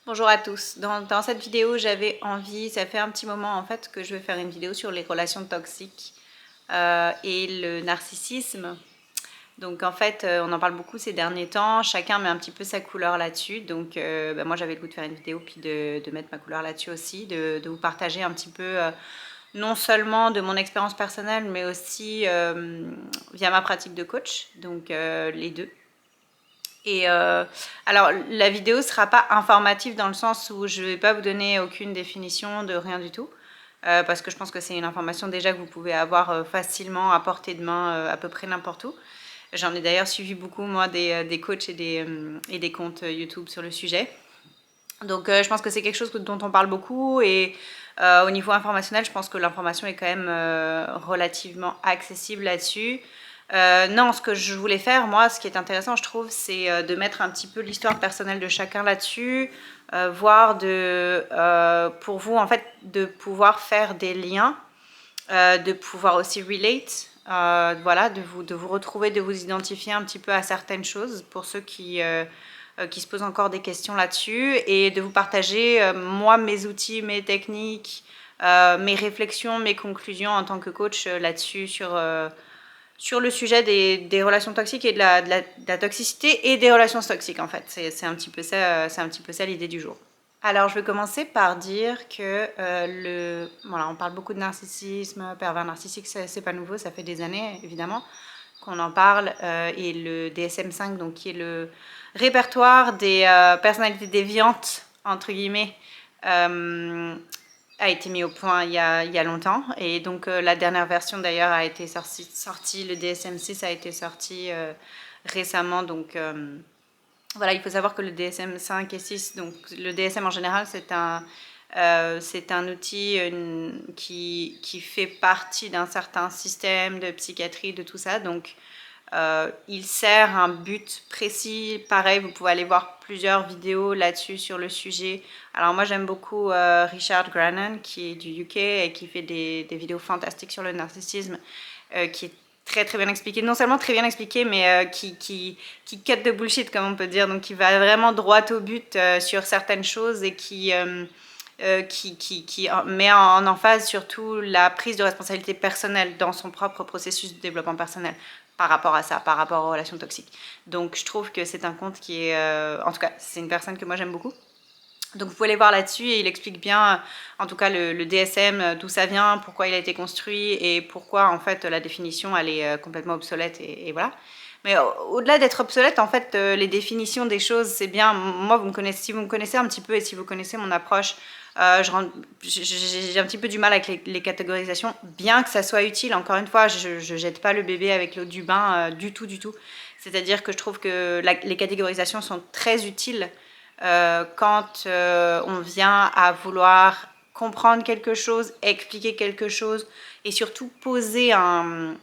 Bonjour à tous. Dans cette vidéo, j'avais envie, ça fait un petit moment en fait que je vais faire une vidéo sur les relations toxiques et le narcissisme. Donc en fait, on en parle beaucoup ces derniers temps, chacun met un petit peu sa couleur là-dessus. Donc moi j'avais le goût de faire une vidéo puis de mettre ma couleur là-dessus aussi, de vous partager un petit peu non seulement de mon expérience personnelle, mais aussi via ma pratique de coach, donc les deux. Et alors, la vidéo ne sera pas informative dans le sens où je ne vais pas vous donner aucune définition de rien du tout, parce que je pense que c'est une information déjà que vous pouvez avoir facilement à portée de main à peu près n'importe où. J'en ai d'ailleurs suivi beaucoup, moi, des coachs et des comptes YouTube sur le sujet. Donc, je pense que c'est quelque chose dont on parle beaucoup et au niveau informationnel, je pense que l'information est quand même relativement accessible là-dessus. Non, ce que je voulais faire, moi, ce qui est intéressant, je trouve, c'est de mettre un petit peu l'histoire personnelle de chacun là-dessus, voire pour vous, en fait, de pouvoir faire des liens, de pouvoir aussi relate, voilà, de vous retrouver, de vous identifier un petit peu à certaines choses pour ceux qui se posent encore des questions là-dessus et de vous partager, moi, mes outils, mes techniques, mes réflexions, mes conclusions en tant que coach là-dessus sur le sujet des relations toxiques et de la toxicité et des relations toxiques en fait. C'est un petit peu ça l'idée du jour. Alors je vais commencer par dire que voilà, on parle beaucoup de narcissisme, pervers narcissique, c'est pas nouveau, ça fait des années évidemment qu'on en parle, et le DSM-5, donc qui est le répertoire des personnalités déviantes entre guillemets, a été mis au point il y a longtemps. Et donc la dernière version d'ailleurs a été sortie, le DSM-6 a été sorti récemment. Donc voilà, il faut savoir que le DSM-5 et 6, donc le DSM en général, c'est un outil qui fait partie d'un certain système de psychiatrie, de tout ça. Donc il sert un but précis. Pareil, vous pouvez aller voir plusieurs vidéos là-dessus sur le sujet. Alors moi j'aime beaucoup Richard Grannon qui est du UK et qui fait des vidéos fantastiques sur le narcissisme, qui est très très bien expliqué, non seulement très bien expliqué, mais qui cut de bullshit comme on peut dire, donc qui va vraiment droit au but sur certaines choses et qui met en emphase surtout la prise de responsabilité personnelle dans son propre processus de développement personnel par rapport à ça, par rapport aux relations toxiques. Donc je trouve que c'est un compte qui est, en tout cas, c'est une personne que moi j'aime beaucoup. Donc vous pouvez aller voir là-dessus et il explique bien, en tout cas le DSM, d'où ça vient, pourquoi il a été construit et pourquoi en fait la définition elle est complètement obsolète et voilà. Mais au-delà d'être obsolète, en fait, les définitions des choses, c'est bien. Moi, si vous me connaissez un petit peu et si vous connaissez mon approche, j'ai un petit peu du mal avec les catégorisations, bien que ça soit utile. Encore une fois, je jette pas le bébé avec l'eau du bain du tout, du tout. C'est-à-dire que je trouve que les catégorisations sont très utiles quand on vient à vouloir comprendre quelque chose, expliquer quelque chose et surtout poser un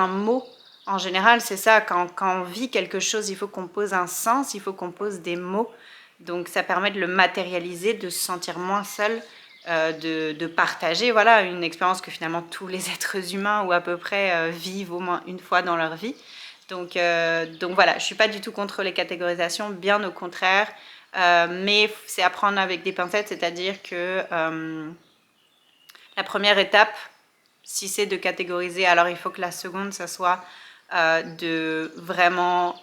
mot. En général, c'est ça, quand on vit quelque chose, il faut qu'on pose un sens, il faut qu'on pose des mots. Donc ça permet de le matérialiser, de se sentir moins seul, de partager voilà, une expérience que finalement tous les êtres humains ou à peu près vivent au moins une fois dans leur vie. Donc voilà, je ne suis pas du tout contre les catégorisations, bien au contraire, mais c'est à prendre avec des pincettes, c'est-à-dire que la première étape, si c'est de catégoriser, alors il faut que la seconde, ça soit de vraiment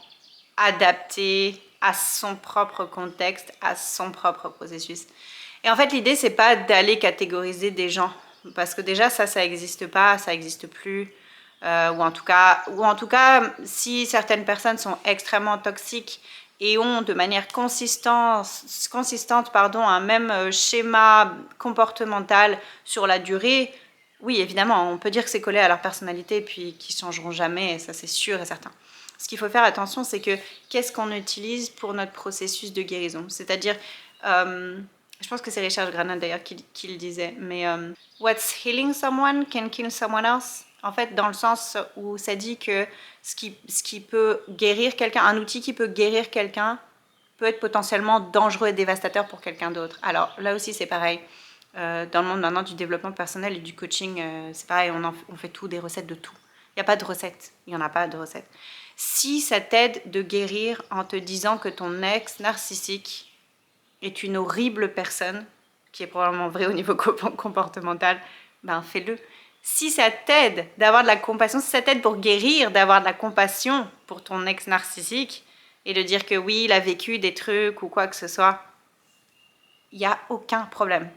adapter à son propre contexte, à son propre processus. Et en fait, l'idée, c'est pas d'aller catégoriser des gens, parce que déjà, ça n'existe pas, ça n'existe plus. Ou en tout cas, si certaines personnes sont extrêmement toxiques et ont de manière consistante pardon, un même schéma comportemental sur la durée, oui, évidemment, on peut dire que c'est collé à leur personnalité et puis qu'ils changeront jamais, et ça c'est sûr et certain. Ce qu'il faut faire attention, c'est que qu'est-ce qu'on utilise pour notre processus de guérison. C'est-à-dire, je pense que c'est Richard Grannon d'ailleurs qui le disait, mais what's healing someone can kill someone else. En fait, dans le sens où ça dit que ce qui peut guérir quelqu'un, un outil qui peut guérir quelqu'un, peut être potentiellement dangereux et dévastateur pour quelqu'un d'autre. Alors là aussi, c'est pareil. Dans le monde maintenant du développement personnel et du coaching, c'est pareil, on fait tout, des recettes de tout. Il n'y a pas de recette, il n'y en a pas de recette. Si ça t'aide de guérir en te disant que ton ex narcissique est une horrible personne, qui est probablement vrai au niveau comportemental, ben fais-le. Si ça t'aide d'avoir de la compassion, si ça t'aide pour guérir, d'avoir de la compassion pour ton ex narcissique et de dire que oui, il a vécu des trucs ou quoi que ce soit, il n'y a aucun problème.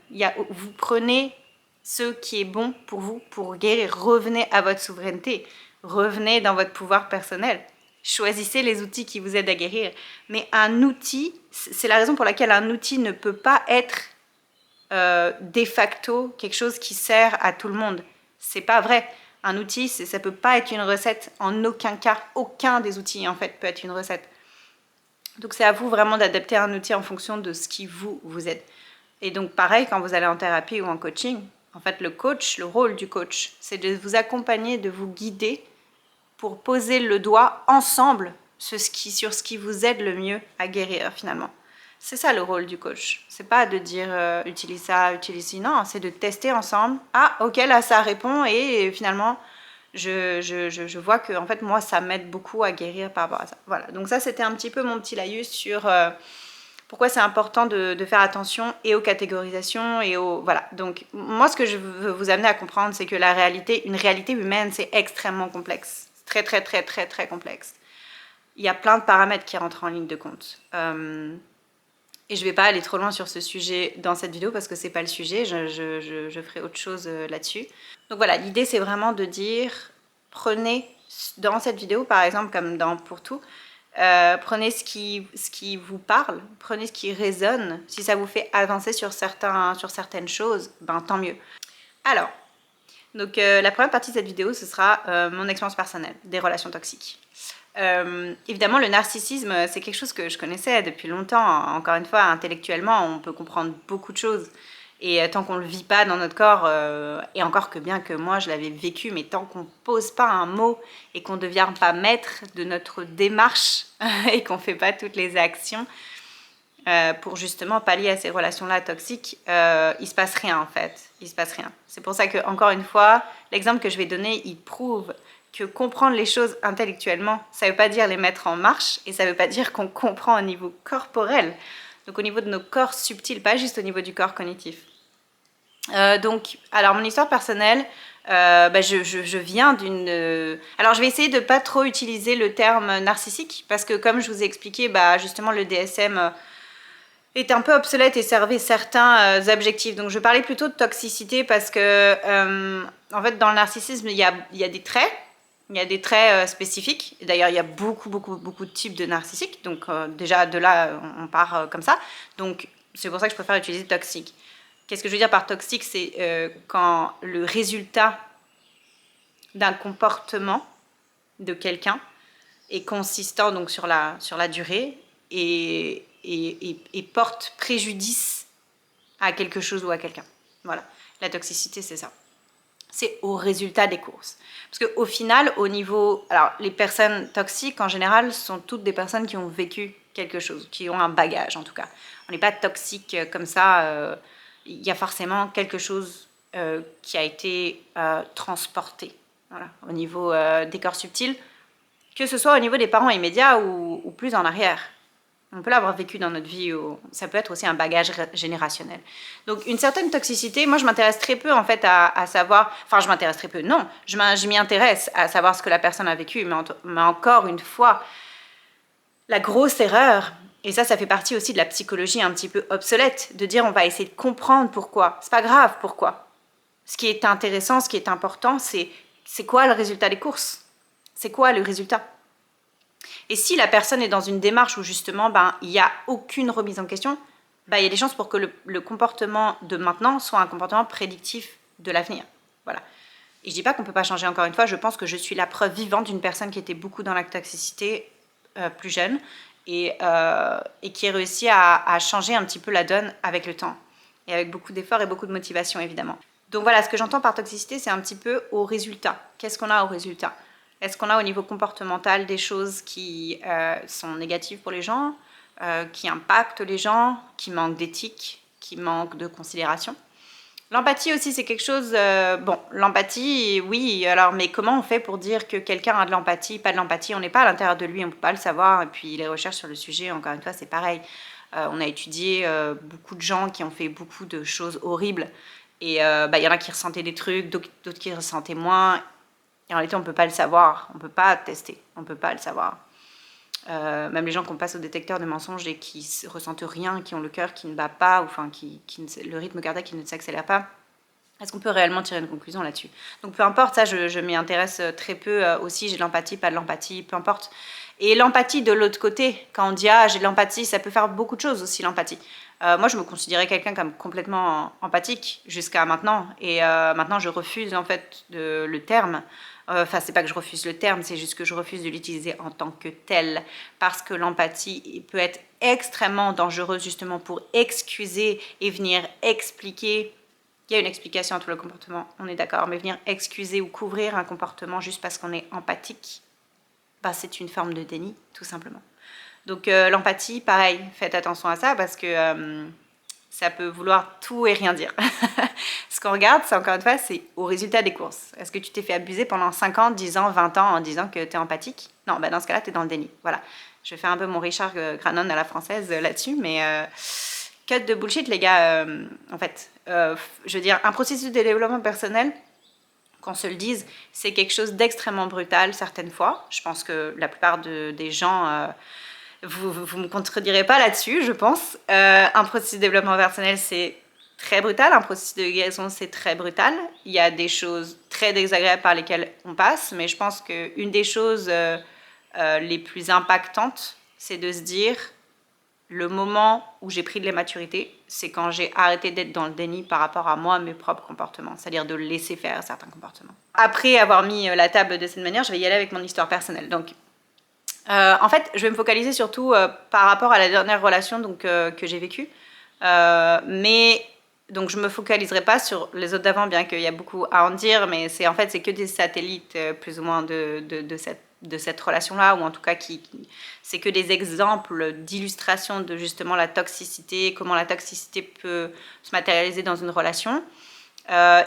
Vous prenez ce qui est bon pour vous pour guérir. Revenez à votre souveraineté. Revenez dans votre pouvoir personnel. Choisissez les outils qui vous aident à guérir. Mais un outil, c'est la raison pour laquelle un outil ne peut pas être de facto quelque chose qui sert à tout le monde. C'est pas vrai. Un outil, ça peut pas être une recette en aucun cas. Aucun des outils, en fait, peut être une recette. Donc c'est à vous vraiment d'adapter un outil en fonction de ce qui vous aide. Et donc pareil, quand vous allez en thérapie ou en coaching, en fait le rôle du coach, c'est de vous accompagner, de vous guider pour poser le doigt ensemble sur ce qui vous aide le mieux à guérir finalement. C'est ça le rôle du coach. C'est pas de dire utilise ça, utilise ci, non, c'est de tester ensemble. Ah ok, là ça répond et finalement je vois que en fait moi ça m'aide beaucoup à guérir par rapport à ça. Voilà, donc ça c'était un petit peu mon petit laïus sur pourquoi c'est important de faire attention et aux catégorisations et aux... Voilà, donc moi ce que je veux vous amener à comprendre, c'est que une réalité humaine, c'est extrêmement complexe. Très très très très très complexe. Il y a plein de paramètres qui rentrent en ligne de compte. Et je ne vais pas aller trop loin sur ce sujet dans cette vidéo parce que ce n'est pas le sujet, je ferai autre chose là-dessus. Donc voilà, l'idée c'est vraiment de dire, prenez dans cette vidéo par exemple comme dans Pour tout, prenez ce qui vous parle, prenez ce qui résonne. Si ça vous fait avancer sur certaines choses, ben tant mieux. Alors, donc la première partie de cette vidéo, ce sera mon expérience personnelle des relations toxiques. Évidemment, le narcissisme, c'est quelque chose que je connaissais depuis longtemps. Encore une fois, intellectuellement, on peut comprendre beaucoup de choses. Et tant qu'on ne le vit pas dans notre corps, et encore que bien que moi je l'avais vécu, mais tant qu'on ne pose pas un mot et qu'on ne devient pas maître de notre démarche et qu'on ne fait pas toutes les actions pour justement pallier à ces relations-là toxiques, il ne se passe rien en fait. Il se passe rien. C'est pour ça que, encore une fois, l'exemple que je vais donner, il prouve que comprendre les choses intellectuellement, ça ne veut pas dire les mettre en marche et ça ne veut pas dire qu'on comprend au niveau corporel, donc au niveau de nos corps subtils, pas juste au niveau du corps cognitif. Donc, alors mon histoire personnelle, je viens d'une... alors je vais essayer de ne pas trop utiliser le terme narcissique parce que comme je vous ai expliqué, justement le DSM est un peu obsolète et servait certains objectifs. Donc je vais parler plutôt de toxicité parce que en fait dans le narcissisme il y a des traits. Il y a des traits spécifiques. D'ailleurs, il y a beaucoup de types de narcissiques. Donc, déjà, de là, on part comme ça. Donc, c'est pour ça que je préfère utiliser toxique. Qu'est-ce que je veux dire par toxique? C'est quand le résultat d'un comportement de quelqu'un est consistant donc, sur la durée et porte préjudice à quelque chose ou à quelqu'un. Voilà. La toxicité, c'est ça. C'est au résultat des courses. Parce qu'au final, au niveau... Alors, les personnes toxiques, en général, sont toutes des personnes qui ont vécu quelque chose, qui ont un bagage, en tout cas. On n'est pas toxique comme ça. Il y a forcément quelque chose qui a été transporté, voilà, au niveau des corps subtils, que ce soit au niveau des parents immédiats ou plus en arrière. On peut l'avoir vécu dans notre vie, ça peut être aussi un bagage générationnel. Donc une certaine toxicité, moi je m'intéresse très peu en fait à savoir, enfin je m'intéresse très peu, non, je m'y intéresse à savoir ce que la personne a vécu, mais encore une fois, la grosse erreur, et ça fait partie aussi de la psychologie un petit peu obsolète, de dire on va essayer de comprendre pourquoi, c'est pas grave pourquoi. Ce qui est intéressant, ce qui est important, c'est quoi le résultat des courses? C'est quoi le résultat? Et si la personne est dans une démarche où justement il n'y a aucune remise en question, il y a des chances pour que le comportement de maintenant soit un comportement prédictif de l'avenir. Voilà. Et je ne dis pas qu'on ne peut pas changer, encore une fois, je pense que je suis la preuve vivante d'une personne qui était beaucoup dans la toxicité plus jeune et qui a réussi à changer un petit peu la donne avec le temps. Et avec beaucoup d'efforts et beaucoup de motivation évidemment. Donc voilà, ce que j'entends par toxicité, c'est un petit peu au résultat. Qu'est-ce qu'on a au résultat? Est-ce qu'on a au niveau comportemental des choses qui sont négatives pour les gens, qui impactent les gens, qui manquent d'éthique, qui manquent de considération? L'empathie aussi, c'est quelque chose... l'empathie, oui, alors, mais comment on fait pour dire que quelqu'un a de l'empathie, pas de l'empathie? On n'est pas à l'intérieur de lui, on ne peut pas le savoir. Et puis les recherches sur le sujet, encore une fois, c'est pareil. On a étudié beaucoup de gens qui ont fait beaucoup de choses horribles. Et il y en a qui ressentaient des trucs, d'autres qui ressentaient moins. Et en réalité, on ne peut pas le savoir. On ne peut pas tester. On ne peut pas le savoir. Même les gens qu'on passe au détecteur de mensonges et qui ressentent rien, qui ont le cœur qui ne bat pas, ou enfin le rythme cardiaque qui ne s'accélère pas, est-ce qu'on peut réellement tirer une conclusion là-dessus? Donc peu importe, ça je m'y intéresse très peu aussi, j'ai de l'empathie, pas de l'empathie, peu importe. Et l'empathie de l'autre côté, quand on dit ah j'ai de l'empathie, ça peut faire beaucoup de choses aussi l'empathie. Moi je me considérais quelqu'un comme complètement empathique jusqu'à maintenant, et maintenant je refuse en fait le terme. Enfin, c'est pas que je refuse le terme, c'est juste que je refuse de l'utiliser en tant que tel, parce que l'empathie peut être extrêmement dangereuse justement pour excuser et venir expliquer. Il y a une explication à tout le comportement, on est d'accord, mais venir excuser ou couvrir un comportement juste parce qu'on est empathique, bah, c'est une forme de déni, tout simplement. Donc l'empathie, pareil, faites attention à ça parce que ça peut vouloir tout et rien dire. Ce qu'on regarde, c'est encore une fois, c'est au résultat des courses. Est-ce que tu t'es fait abuser pendant 5 ans, 10 ans, 20 ans en disant que tu es empathique? Non, bah dans ce cas-là, tu es dans le déni. Voilà. Je vais faire un peu mon Richard Granon à la française là-dessus, mais cut de bullshit, les gars. En fait, je veux dire, un processus de développement personnel, qu'on se le dise, c'est quelque chose d'extrêmement brutal certaines fois. Je pense que la plupart des gens... vous me contredirez pas là-dessus, je pense. Un processus de développement personnel, c'est très brutal. Un processus de guérison, c'est très brutal. Il y a des choses très désagréables par lesquelles on passe, mais je pense qu'une des choses les plus impactantes, c'est de se dire, le moment où j'ai pris de la maturité, c'est quand j'ai arrêté d'être dans le déni par rapport à moi, mes propres comportements, c'est-à-dire de laisser faire certains comportements. Après avoir mis la table de cette manière, je vais y aller avec mon histoire personnelle. Donc, en fait, je vais me focaliser surtout par rapport à la dernière relation donc, que j'ai vécue. Mais donc je me focaliserai pas sur les autres d'avant, bien qu'il y a beaucoup à en dire, mais c'est en fait c'est que des satellites plus ou moins de cette relation-là, ou en tout cas c'est que des exemples d'illustration de justement la toxicité, comment la toxicité peut se matérialiser dans une relation.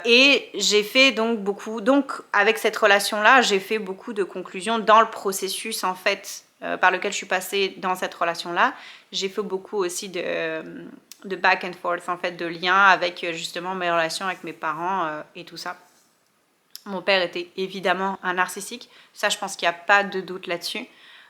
Et j'ai fait donc avec cette relation-là, j'ai fait beaucoup de conclusions dans le processus en fait par lequel je suis passée dans cette relation-là. J'ai fait beaucoup aussi de back and forth en fait, de liens avec justement mes relations avec mes parents et tout ça. Mon père était évidemment un narcissique, ça je pense qu'il n'y a pas de doute là-dessus.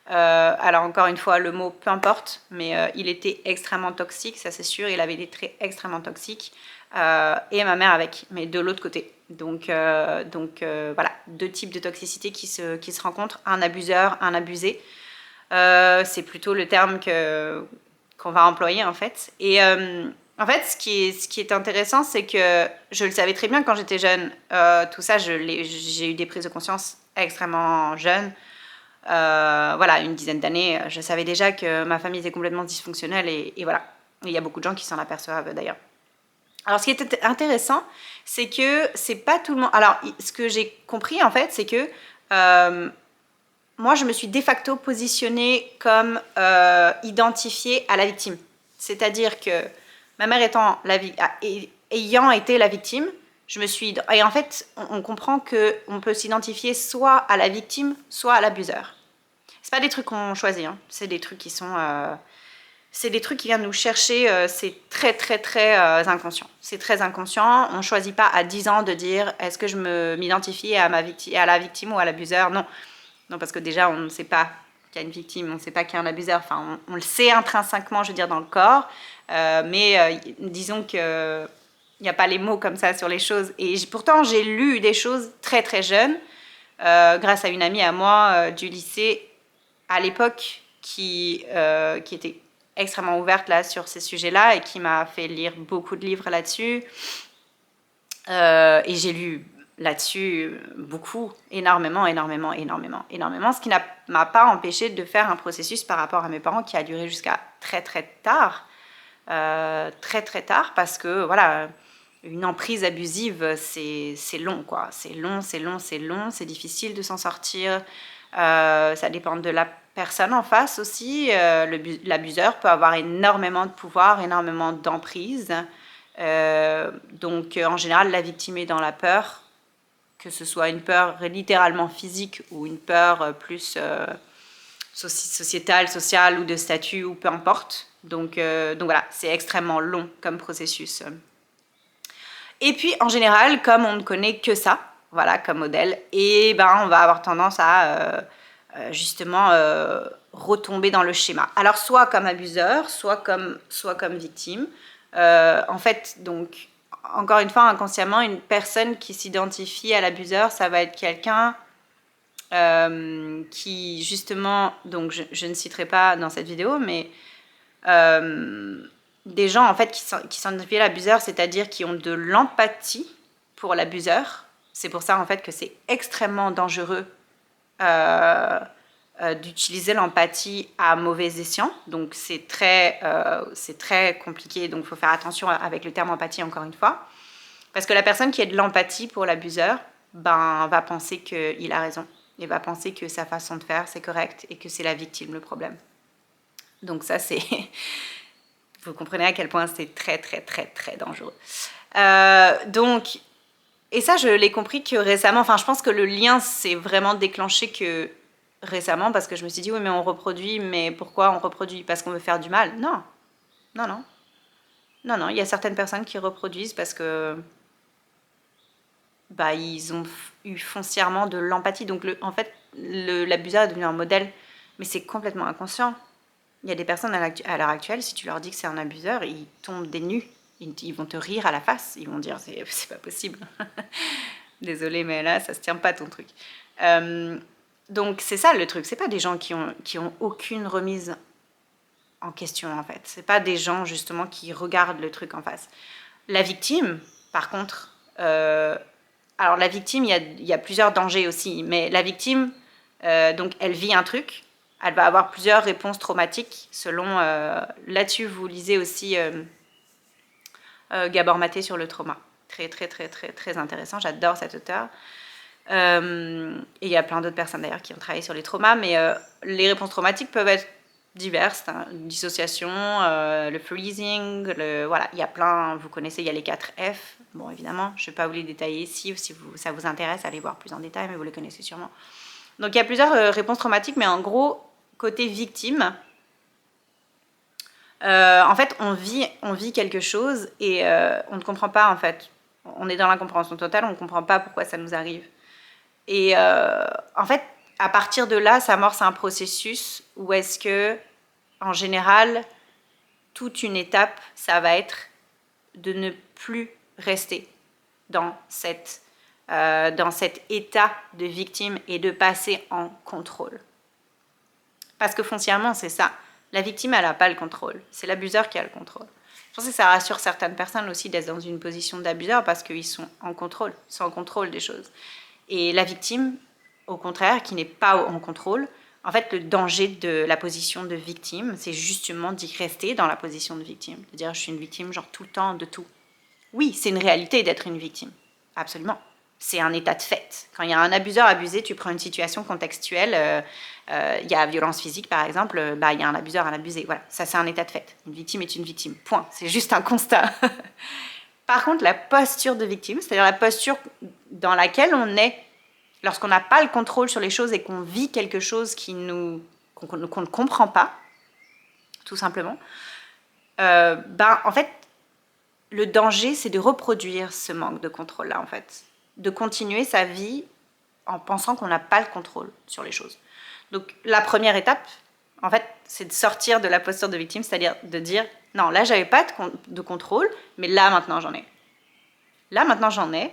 Alors encore une fois, le mot peu importe, mais il était extrêmement toxique, ça c'est sûr, il avait des traits extrêmement toxiques, et ma mère avec, mais de l'autre côté. Donc voilà, deux types de toxicité qui se rencontrent, un abuseur, un abusé. C'est plutôt le terme qu'on va employer en fait. Et en fait, ce qui est intéressant, c'est que je le savais très bien quand j'étais jeune. Tout ça, j'ai eu des prises de conscience extrêmement jeunes. Voilà, une dizaine d'années, je savais déjà que ma famille était complètement dysfonctionnelle et voilà. Il y a beaucoup de gens qui s'en aperçoivent d'ailleurs. Alors, ce qui est intéressant, c'est que c'est pas tout le monde. Alors, ce que j'ai compris en fait, c'est que moi, je me suis de facto positionnée comme identifiée à la victime. C'est-à-dire que ma mère ayant été la victime, je me suis... Et en fait, on comprend qu'on peut s'identifier soit à la victime, soit à l'abuseur. C'est pas des trucs qu'on choisit, hein. C'est des trucs qui sont... c'est des trucs qui viennent nous chercher, c'est très très très inconscient. C'est très inconscient, on ne choisit pas à 10 ans de dire est-ce que je m'identifie à la victime ou à l'abuseur. Non. Non, parce que déjà, on ne sait pas qu'il y a une victime, on ne sait pas qu'il y a un abuseur, enfin, on le sait intrinsèquement, je veux dire, dans le corps, mais disons qu'il n'y a pas les mots comme ça sur les choses. Et pourtant, j'ai lu des choses très très jeunes, grâce à une amie à moi du lycée, à l'époque, qui était extrêmement ouverte là, sur ces sujets-là et qui m'a fait lire beaucoup de livres là-dessus. Et j'ai lu là-dessus beaucoup, énormément, ce qui m'a pas empêché de faire un processus par rapport à mes parents qui a duré jusqu'à très très tard, parce que voilà, une emprise abusive, c'est long quoi, c'est long, c'est difficile de s'en sortir, ça dépend de la personne en face aussi, l'abuseur peut avoir énormément de pouvoir, énormément d'emprise. Donc en général la victime est dans la peur, que ce soit une peur littéralement physique ou une peur plus sociétal, social ou de statut ou peu importe. Donc voilà, c'est extrêmement long comme processus. Et puis en général, comme on ne connaît que ça, voilà, comme modèle, et ben on va avoir tendance à justement retomber dans le schéma. Alors soit comme abuseur, soit comme victime. En fait, donc encore une fois, inconsciemment, une personne qui s'identifie à l'abuseur, ça va être quelqu'un qui justement, donc je ne citerai pas dans cette vidéo, mais des gens en fait qui s'identifient à l'abuseur, c'est-à-dire qui ont de l'empathie pour l'abuseur. C'est pour ça en fait que c'est extrêmement dangereux d'utiliser l'empathie à mauvais escient. Donc c'est très compliqué, donc il faut faire attention avec le terme empathie encore une fois. Parce que la personne qui a de l'empathie pour l'abuseur, ben, va penser qu'il a raison. Et va penser que sa façon de faire, c'est correct et que c'est la victime le problème. Donc ça, c'est... Vous comprenez à quel point c'est très, très, très, très dangereux. Donc, et ça, je l'ai compris que récemment, enfin, je pense que le lien s'est vraiment déclenché que récemment, parce que je me suis dit, oui, mais on reproduit, mais pourquoi on reproduit? Parce qu'on veut faire du mal? Non, non, non. Non, non, il y a certaines personnes qui reproduisent parce que bah, ils ont eu foncièrement de l'empathie. Donc, en fait, l'abuseur est devenu un modèle, mais c'est complètement inconscient. Il y a des personnes à l'heure actuelle, si tu leur dis que c'est un abuseur, ils tombent des nues. Ils vont te rire à la face. Ils vont dire, c'est pas possible. Désolée, mais là, ça se tient pas ton truc. Donc, c'est ça le truc. C'est pas des gens qui ont aucune remise en question, en fait. C'est pas des gens, justement, qui regardent le truc en face. La victime, par contre... alors, la victime, il y a plusieurs dangers aussi. Mais la victime, donc, elle vit un truc. Elle va avoir plusieurs réponses traumatiques selon... là-dessus, vous lisez aussi Gabor Maté sur le trauma. Très, très, très, très, très intéressant. J'adore cet auteur. Et il y a plein d'autres personnes d'ailleurs qui ont travaillé sur les traumas. Mais les réponses traumatiques peuvent être diverses. Hein. Dissociation, le freezing, voilà, il y a plein... Vous connaissez, il y a les 4 F. Bon, évidemment, je ne vais pas vous les détailler ici. Si ça vous intéresse, allez voir plus en détail, mais vous les connaissez sûrement. Donc, il y a plusieurs réponses traumatiques, mais en gros... Côté victime, en fait, on vit quelque chose et on ne comprend pas, en fait. On est dans l'incompréhension totale, on ne comprend pas pourquoi ça nous arrive. Et en fait, à partir de là, s'amorce un processus où est-ce que, en général, toute une étape, ça va être de ne plus rester dans cet état de victime et de passer en contrôle. Parce que foncièrement, c'est ça. La victime, elle n'a pas le contrôle. C'est l'abuseur qui a le contrôle. Je pense que ça rassure certaines personnes aussi d'être dans une position d'abuseur parce qu'ils sont en contrôle, sont en contrôle des choses. Et la victime, au contraire, qui n'est pas en contrôle, en fait, le danger de la position de victime, c'est justement d'y rester dans la position de victime. De dire, je suis une victime, genre tout le temps, de tout. Oui, c'est une réalité d'être une victime. Absolument. C'est un état de fait. Quand il y a un abuseur abusé, tu prends une situation contextuelle, il y a violence physique par exemple, il y a un abuseur, un abusé. Voilà, ça c'est un état de fait. Une victime est une victime, point. C'est juste un constat. Par contre, la posture de victime, c'est-à-dire la posture dans laquelle on est lorsqu'on n'a pas le contrôle sur les choses et qu'on vit quelque chose qu'on ne comprend pas, tout simplement, en fait, le danger, c'est de reproduire ce manque de contrôle-là, en fait. De continuer sa vie en pensant qu'on n'a pas le contrôle sur les choses. Donc, la première étape, en fait, c'est de sortir de la posture de victime, c'est-à-dire de dire, non, là, j'avais pas de contrôle, mais là, maintenant, j'en ai. Là, maintenant, j'en ai.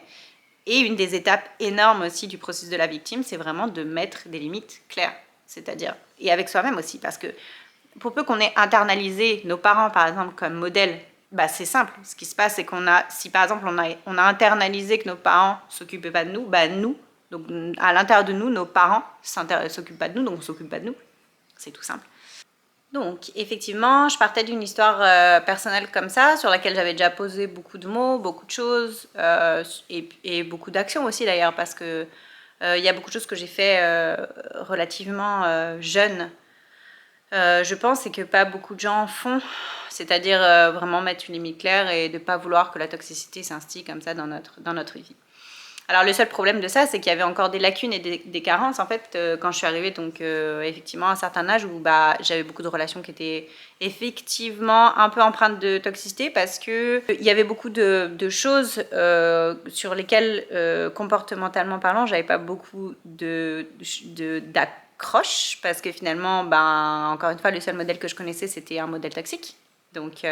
Et une des étapes énormes aussi du processus de la victime, c'est vraiment de mettre des limites claires. C'est-à-dire, et avec soi-même aussi, parce que pour peu qu'on ait internalisé nos parents, par exemple, comme modèle, c'est simple. Ce qui se passe, c'est si par exemple on a internalisé que nos parents ne s'occupaient pas de nous, nous, donc à l'intérieur de nous, nos parents ne s'occupent pas de nous, donc on ne s'occupe pas de nous. C'est tout simple. Donc, effectivement, je partais d'une histoire personnelle comme ça, sur laquelle j'avais déjà posé beaucoup de mots, beaucoup de choses, et beaucoup d'actions aussi d'ailleurs, parce que y a beaucoup de choses que j'ai fait relativement jeune. Je pense que pas beaucoup de gens font, c'est-à-dire vraiment mettre une limite claire et de ne pas vouloir que la toxicité s'instille comme ça dans notre vie. Alors le seul problème de ça, c'est qu'il y avait encore des lacunes et des carences en fait quand je suis arrivée, donc effectivement à un certain âge où j'avais beaucoup de relations qui étaient effectivement un peu empreintes de toxicité parce que il y avait beaucoup de choses sur lesquelles comportementalement parlant, j'avais pas beaucoup d'accroche parce que finalement, encore une fois, le seul modèle que je connaissais c'était un modèle toxique. Donc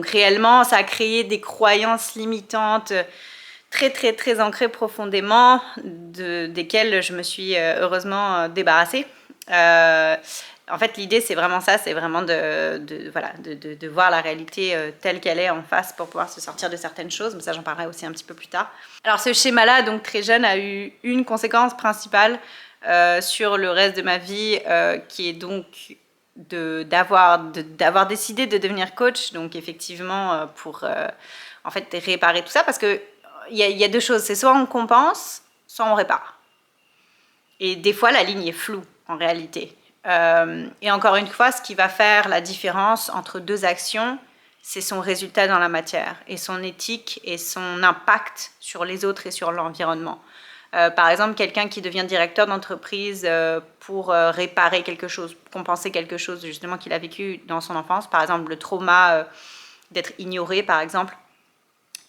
réellement, ça a créé des croyances limitantes très très très ancrées profondément, desquelles je me suis heureusement débarrassée. En fait, l'idée, c'est vraiment ça, c'est vraiment de voir la réalité telle qu'elle est en face pour pouvoir se sortir de certaines choses, mais ça, j'en parlerai aussi un petit peu plus tard. Alors, ce schéma-là, donc très jeune, a eu une conséquence principale sur le reste de ma vie, qui est donc d'avoir décidé de devenir coach, donc effectivement pour en fait réparer tout ça, parce que il y a deux choses, c'est soit on compense, soit on répare. Et des fois la ligne est floue en réalité. Et encore une fois, ce qui va faire la différence entre deux actions, c'est son résultat dans la matière et son éthique et son impact sur les autres et sur l'environnement. Par exemple, quelqu'un qui devient directeur d'entreprise pour réparer quelque chose, compenser quelque chose justement qu'il a vécu dans son enfance, par exemple le trauma d'être ignoré par exemple,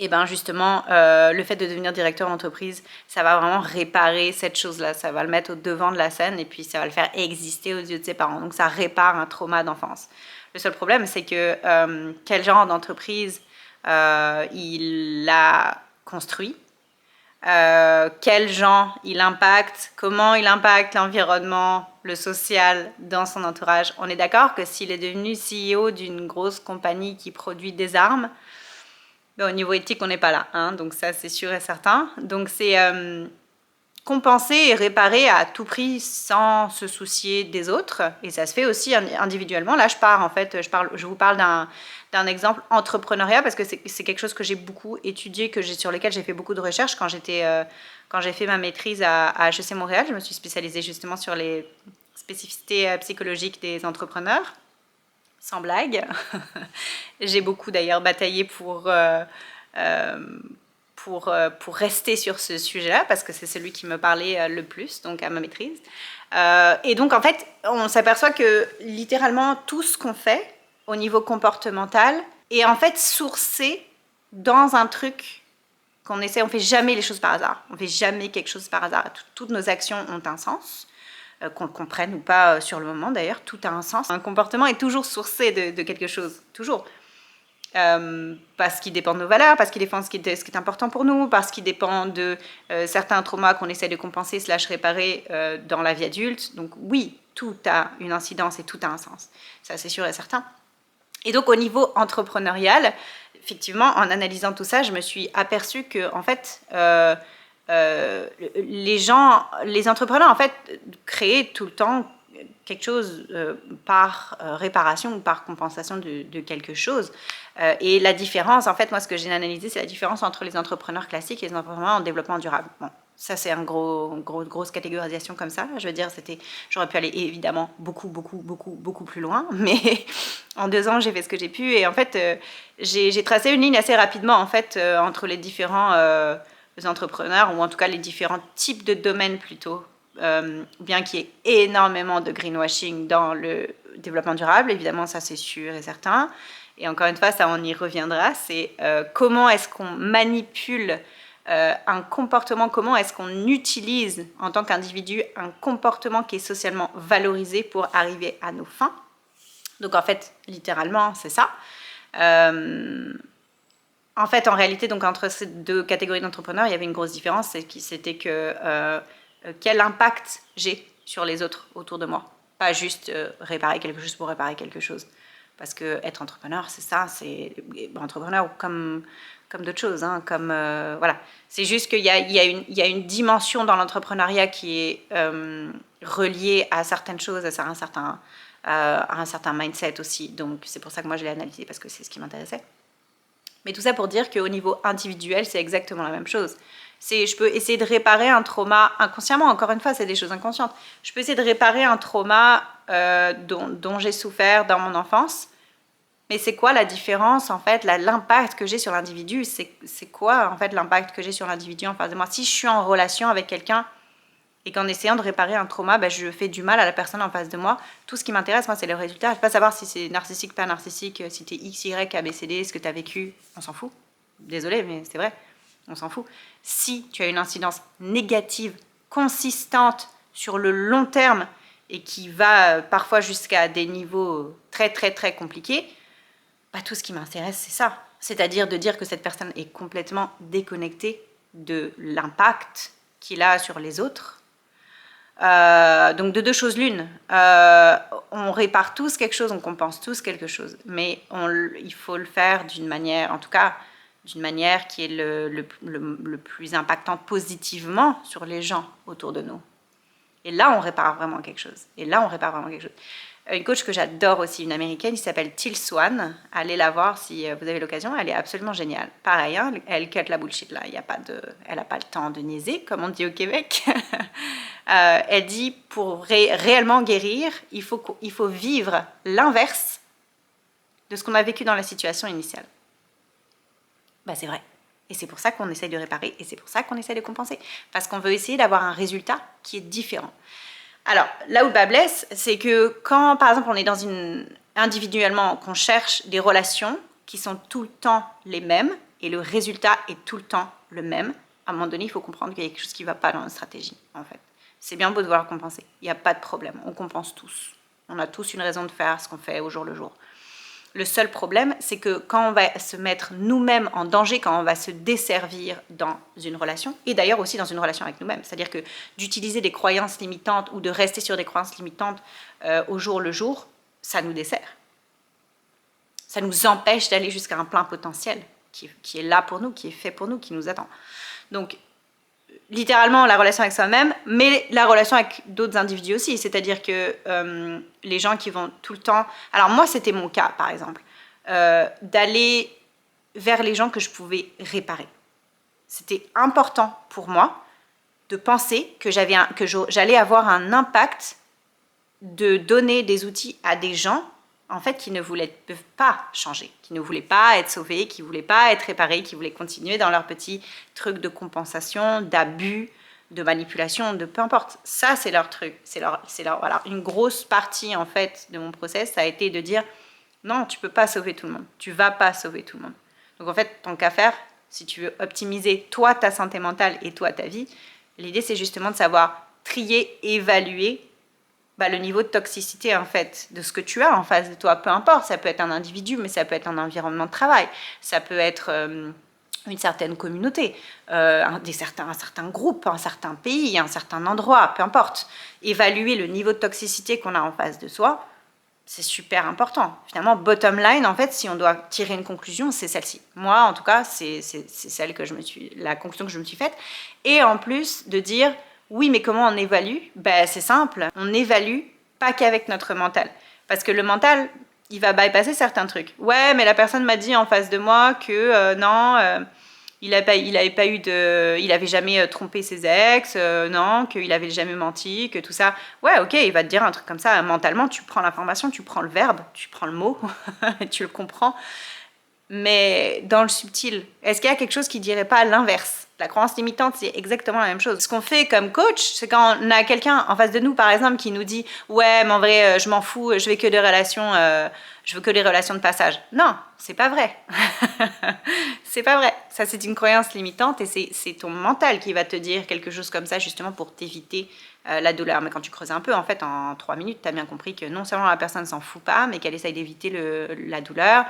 et bien justement le fait de devenir directeur d'entreprise, ça va vraiment réparer cette chose-là, ça va le mettre au devant de la scène et puis ça va le faire exister aux yeux de ses parents, donc ça répare un trauma d'enfance. Le seul problème, c'est que quel genre d'entreprise il a construit, quel genre il impacte, comment il impacte l'environnement, le social dans son entourage. On est d'accord que s'il est devenu CEO d'une grosse compagnie qui produit des armes, au niveau éthique, on n'est pas là, hein, donc ça c'est sûr et certain. Donc c'est compenser et réparer à tout prix sans se soucier des autres, et ça se fait aussi individuellement. Là je vous parle d'un exemple entrepreneuriat parce que c'est quelque chose que j'ai beaucoup étudié, sur lequel j'ai fait beaucoup de recherches quand j'ai fait ma maîtrise à HEC Montréal. Je me suis spécialisée justement sur les spécificités psychologiques des entrepreneurs. Sans blague. J'ai beaucoup d'ailleurs bataillé pour rester sur ce sujet-là, parce que c'est celui qui me parlait le plus, donc à ma maîtrise. Et donc en fait, on s'aperçoit que littéralement tout ce qu'on fait au niveau comportemental est en fait sourcé dans un truc qu'on essaie. On fait jamais les choses par hasard. On fait jamais quelque chose par hasard. Toutes nos actions ont un sens. Qu'on le comprenne ou pas sur le moment d'ailleurs, tout a un sens. Un comportement est toujours sourcé de quelque chose, toujours. Parce qu'il dépend de nos valeurs, parce qu'il dépend de ce qui est important pour nous, parce qu'il dépend de certains traumas qu'on essaie de compenser / réparer dans la vie adulte. Donc oui, tout a une incidence et tout a un sens. Ça, c'est sûr et certain. Et donc au niveau entrepreneurial, effectivement, en analysant tout ça, je me suis aperçue que en fait, les entrepreneurs en fait créaient tout le temps quelque chose par réparation ou par compensation de quelque chose. Et la différence, en fait, moi ce que j'ai analysé, c'est la différence entre les entrepreneurs classiques et les entrepreneurs en développement durable. Bon, ça c'est une grosse catégorisation comme ça. Je veux dire, j'aurais pu aller évidemment beaucoup plus loin, mais en 2 ans j'ai fait ce que j'ai pu, et en fait j'ai tracé une ligne assez rapidement en fait entre les différents entrepreneurs, ou en tout cas les différents types de domaines plutôt, bien qu'il y ait énormément de greenwashing dans le développement durable, évidemment ça c'est sûr et certain, et encore une fois ça on y reviendra, c'est comment est-ce qu'on manipule un comportement, comment est-ce qu'on utilise en tant qu'individu un comportement qui est socialement valorisé pour arriver à nos fins. Donc en fait littéralement c'est ça. En fait, en réalité, donc entre ces deux catégories d'entrepreneurs, il y avait une grosse différence, c'était que quel impact j'ai sur les autres autour de moi. Pas juste réparer quelque chose pour réparer quelque chose. Parce que être entrepreneur, c'est ça, c'est entrepreneur comme d'autres choses, hein, voilà. C'est juste qu'il y a une dimension dans l'entrepreneuriat qui est reliée à certaines choses, à un certain mindset aussi. Donc c'est pour ça que moi je l'ai analysé, parce que c'est ce qui m'intéressait. Mais tout ça pour dire qu'au niveau individuel, c'est exactement la même chose. Je peux essayer de réparer un trauma inconsciemment, encore une fois, c'est des choses inconscientes. Je peux essayer de réparer un trauma dont j'ai souffert dans mon enfance, Mais c'est quoi la différence, en fait, l'impact que j'ai sur l'individu? C'est quoi, en fait, l'impact que j'ai sur l'individu en face de moi? Si je suis en relation avec quelqu'un et qu'en essayant de réparer un trauma, je fais du mal à la personne en face de moi, tout ce qui m'intéresse, moi, c'est le résultat. Je ne veux pas savoir si c'est narcissique, pas narcissique, si t'es X, Y, A, B, C, D, ce que tu as vécu, on s'en fout. Désolée, mais c'est vrai, on s'en fout. Si tu as une incidence négative, consistante, sur le long terme, et qui va parfois jusqu'à des niveaux très, très, très compliqués, tout ce qui m'intéresse, c'est ça. C'est-à-dire de dire que cette personne est complètement déconnectée de l'impact qu'il a sur les autres. Donc de deux choses l'une, on répare tous quelque chose, on compense tous quelque chose, mais il faut le faire d'une manière, en tout cas d'une manière qui est le plus impactant positivement sur les gens autour de nous. Et là, on répare vraiment quelque chose. Une coach que j'adore aussi, une américaine, qui s'appelle Teal Swan. Allez la voir si vous avez l'occasion, elle est absolument géniale. Pareil, hein, elle cut la bullshit là, elle n'a pas le temps de niaiser, comme on dit au Québec. Elle dit, pour réellement guérir, il faut vivre l'inverse de ce qu'on a vécu dans la situation initiale. C'est vrai. Et c'est pour ça qu'on essaye de réparer, et c'est pour ça qu'on essaye de compenser. Parce qu'on veut essayer d'avoir un résultat qui est différent. Alors, là où le bas blesse, c'est que quand, par exemple, on est individuellement, qu'on cherche des relations qui sont tout le temps les mêmes, et le résultat est tout le temps le même, à un moment donné, il faut comprendre qu'il y a quelque chose qui ne va pas dans notre stratégie, en fait. C'est bien beau de vouloir compenser. Il n'y a pas de problème. On compense tous. On a tous une raison de faire ce qu'on fait au jour le jour. Le seul problème, c'est que quand on va se mettre nous-mêmes en danger, quand on va se desservir dans une relation, et d'ailleurs aussi dans une relation avec nous-mêmes, c'est-à-dire que d'utiliser des croyances limitantes ou de rester sur des croyances limitantes au jour le jour, ça nous dessert. Ça nous empêche d'aller jusqu'à un plein potentiel qui est là pour nous, qui est fait pour nous, qui nous attend. Donc, littéralement la relation avec soi-même, mais la relation avec d'autres individus aussi. C'est-à-dire que les gens qui vont tout le temps... Alors moi, c'était mon cas, par exemple, d'aller vers les gens que je pouvais réparer. C'était important pour moi de penser que j'allais avoir un impact de donner des outils à des gens en fait, qui ne peuvent pas changer, qui ne voulaient pas être sauvés, qui ne voulaient pas être réparés, qui voulaient continuer dans leur petit truc de compensation, d'abus, de manipulation, de peu importe. Ça, c'est leur truc. Voilà. Une grosse partie, en fait, de mon process, ça a été de dire non, tu ne peux pas sauver tout le monde. Tu ne vas pas sauver tout le monde. Donc, en fait, tant qu'à faire, si tu veux optimiser toi, ta santé mentale et toi, ta vie, l'idée, c'est justement de savoir trier, évaluer le niveau de toxicité en fait de ce que tu as en face de toi, peu importe, ça peut être un individu, mais ça peut être un environnement de travail, ça peut être une certaine communauté, un certain groupe, un certain pays, un certain endroit, peu importe. Évaluer le niveau de toxicité qu'on a en face de soi, c'est super important. Finalement, bottom line, en fait, si on doit tirer une conclusion, c'est celle-ci. Moi, en tout cas, c'est la conclusion que je me suis faite. Et en plus de dire oui, mais comment on évalue? C'est simple, on évalue pas qu'avec notre mental. Parce que le mental, il va bypasser certains trucs. Ouais, mais la personne m'a dit en face de moi que non, il avait jamais trompé ses ex, non, qu'il avait jamais menti, que tout ça. Ouais, ok, il va te dire un truc comme ça. Mentalement, tu prends l'information, tu prends le verbe, tu prends le mot, tu le comprends. Mais dans le subtil, est-ce qu'il y a quelque chose qui dirait pas l'inverse? La croyance limitante, c'est exactement la même chose. Ce qu'on fait comme coach, c'est quand on a quelqu'un en face de nous, par exemple, qui nous dit « Ouais, mais en vrai, je m'en fous, je veux que des relations, de passage. » Non, c'est pas vrai. C'est pas vrai. Ça, c'est une croyance limitante et c'est ton mental qui va te dire quelque chose comme ça, justement pour t'éviter la douleur. Mais quand tu creuses un peu, en fait, en 3 minutes, tu as bien compris que non seulement la personne s'en fout pas, mais qu'elle essaye d'éviter la douleur.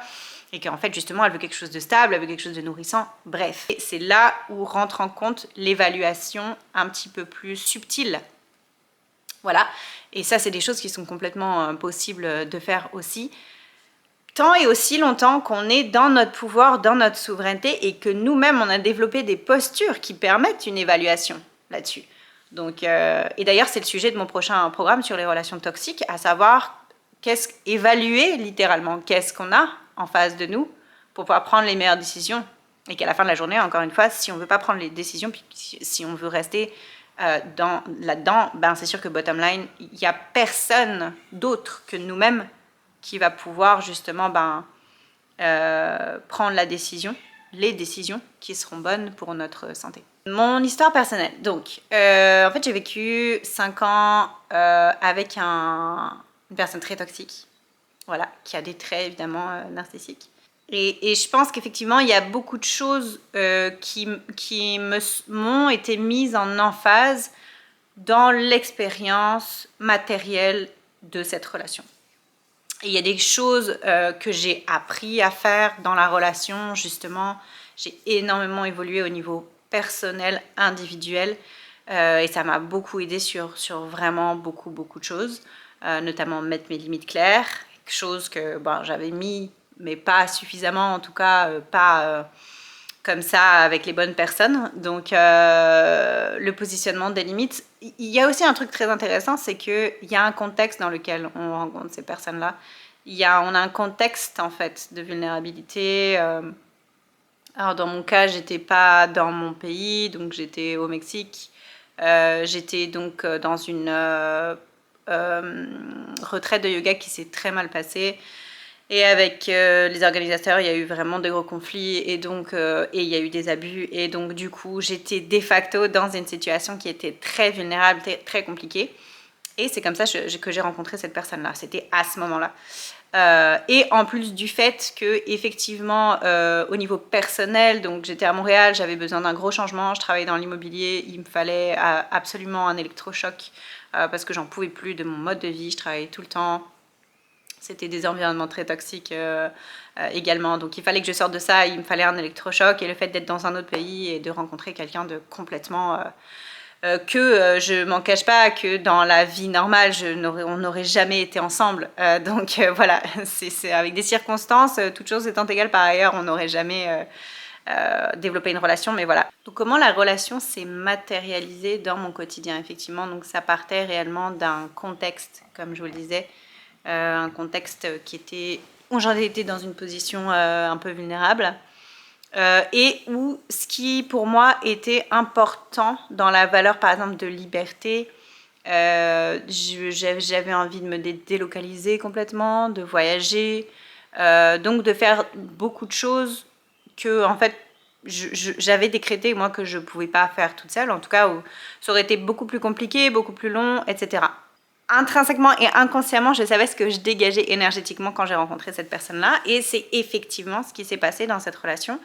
Et qu'en fait, justement, elle veut quelque chose de stable, elle veut quelque chose de nourrissant, bref. Et c'est là où rentre en compte l'évaluation un petit peu plus subtile. Voilà. Et ça, c'est des choses qui sont complètement possibles de faire aussi. Tant et aussi longtemps qu'on est dans notre pouvoir, dans notre souveraineté, et que nous-mêmes, on a développé des postures qui permettent une évaluation là-dessus. Donc, et d'ailleurs, c'est le sujet de mon prochain programme sur les relations toxiques, à savoir évaluer littéralement qu'est-ce qu'on a en face de nous pour pouvoir prendre les meilleures décisions et qu'à la fin de la journée, encore une fois, si on ne veut pas prendre les décisions, puis si on veut rester là-dedans, c'est sûr que bottom line, il n'y a personne d'autre que nous-mêmes qui va pouvoir justement prendre les décisions qui seront bonnes pour notre santé. Mon histoire personnelle. Donc, en fait, j'ai vécu 5 ans avec une personne très toxique, voilà, qui a des traits évidemment narcissiques. Et je pense qu'effectivement, il y a beaucoup de choses qui m'ont été mises en emphase dans l'expérience matérielle de cette relation. Et il y a des choses que j'ai appris à faire dans la relation, justement. J'ai énormément évolué au niveau personnel, individuel, et ça m'a beaucoup aidé sur vraiment beaucoup de choses, notamment mettre mes limites claires, chose que j'avais mis, mais pas suffisamment, en tout cas pas comme ça avec les bonnes personnes. Donc le positionnement des limites. Il y a aussi un truc très intéressant, c'est qu'il y a un contexte dans lequel on rencontre ces personnes-là. On a un contexte en fait de vulnérabilité. Alors dans mon cas, j'étais pas dans mon pays, donc j'étais au Mexique. J'étais donc dans une retraite de yoga qui s'est très mal passée. Et avec les organisateurs, il y a eu vraiment de gros conflits et il y a eu des abus. Et donc, du coup, j'étais de facto dans une situation qui était très vulnérable, très compliquée. Et c'est comme ça que j'ai rencontré cette personne-là. C'était à ce moment-là. Et en plus du fait que, effectivement, au niveau personnel, donc j'étais à Montréal, j'avais besoin d'un gros changement. Je travaillais dans l'immobilier. Il me fallait absolument un électrochoc parce que j'en pouvais plus de mon mode de vie. Je travaillais tout le temps. C'était des environnements très toxiques également. Donc il fallait que je sorte de ça, il me fallait un électrochoc. Et le fait d'être dans un autre pays et de rencontrer quelqu'un de complètement... je m'en cache pas que dans la vie normale, on n'aurait jamais été ensemble. Voilà, c'est avec des circonstances, toutes choses étant égales par ailleurs, on n'aurait jamais développé une relation. Mais voilà. Donc comment la relation s'est matérialisée dans mon quotidien, effectivement. Donc ça partait réellement d'un contexte, comme je vous le disais. Un contexte où j'en étais dans une position un peu vulnérable et où ce qui pour moi était important dans la valeur par exemple de liberté, j'avais envie de me délocaliser complètement, de voyager, donc de faire beaucoup de choses que en fait j'avais décrété moi que je ne pouvais pas faire toute seule, en tout cas où ça aurait été beaucoup plus compliqué, beaucoup plus long, etc. Intrinsèquement et inconsciemment, je savais ce que je dégageais énergétiquement quand j'ai rencontré cette personne-là. Et c'est effectivement ce qui s'est passé dans cette relation.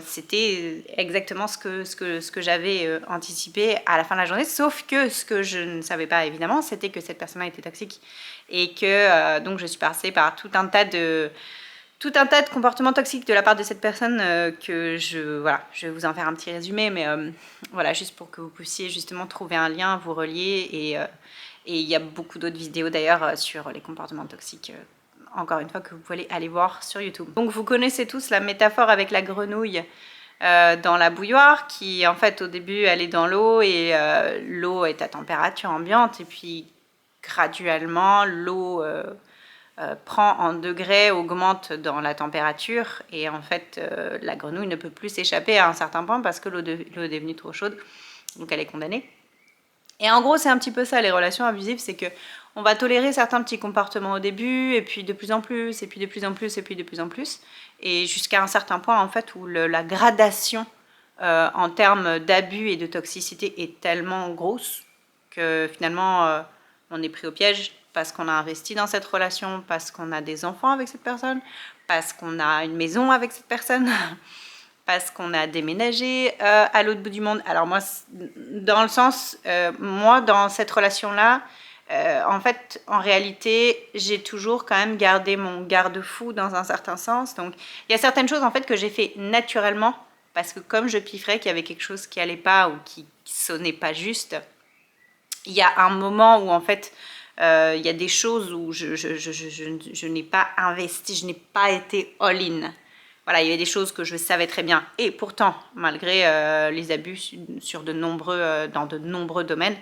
C'était exactement ce que j'avais anticipé à la fin de la journée. Sauf que ce que je ne savais pas, évidemment, c'était que cette personne-là était toxique. Et que donc je suis passée par tout un tas de comportements toxiques de la part de cette personne voilà, je vais vous en faire un petit résumé, mais voilà, juste pour que vous puissiez justement trouver un lien, vous relier et il y a beaucoup d'autres vidéos d'ailleurs sur les comportements toxiques, encore une fois, que vous pouvez aller voir sur YouTube. Donc vous connaissez tous la métaphore avec la grenouille dans la bouilloire qui en fait au début elle est dans l'eau et l'eau est à température ambiante et puis graduellement l'eau prend en degrés, augmente dans la température et en fait la grenouille ne peut plus s'échapper à un certain point parce que l'eau est devenue trop chaude, donc elle est condamnée. Et en gros, c'est un petit peu ça, les relations abusives, c'est que on va tolérer certains petits comportements au début, et puis de plus en plus, et puis de plus en plus, et puis de plus en plus, et jusqu'à un certain point, en fait, où la gradation en termes d'abus et de toxicité est tellement grosse que finalement, on est pris au piège parce qu'on a investi dans cette relation, parce qu'on a des enfants avec cette personne, parce qu'on a une maison avec cette personne, parce qu'on a déménagé à l'autre bout du monde. Alors moi, dans le sens, moi, dans cette relation-là, en fait, en réalité, j'ai toujours quand même gardé mon garde-fou dans un certain sens. Donc, il y a certaines choses, en fait, que j'ai fait naturellement, parce que comme je pifrais qu'il y avait quelque chose qui allait pas ou qui sonnait pas juste, il y a un moment où, en fait, il y a des choses où je n'ai pas investi, je n'ai pas été all-in. Voilà, il y avait des choses que je savais très bien. Et pourtant, malgré les abus dans de nombreux domaines,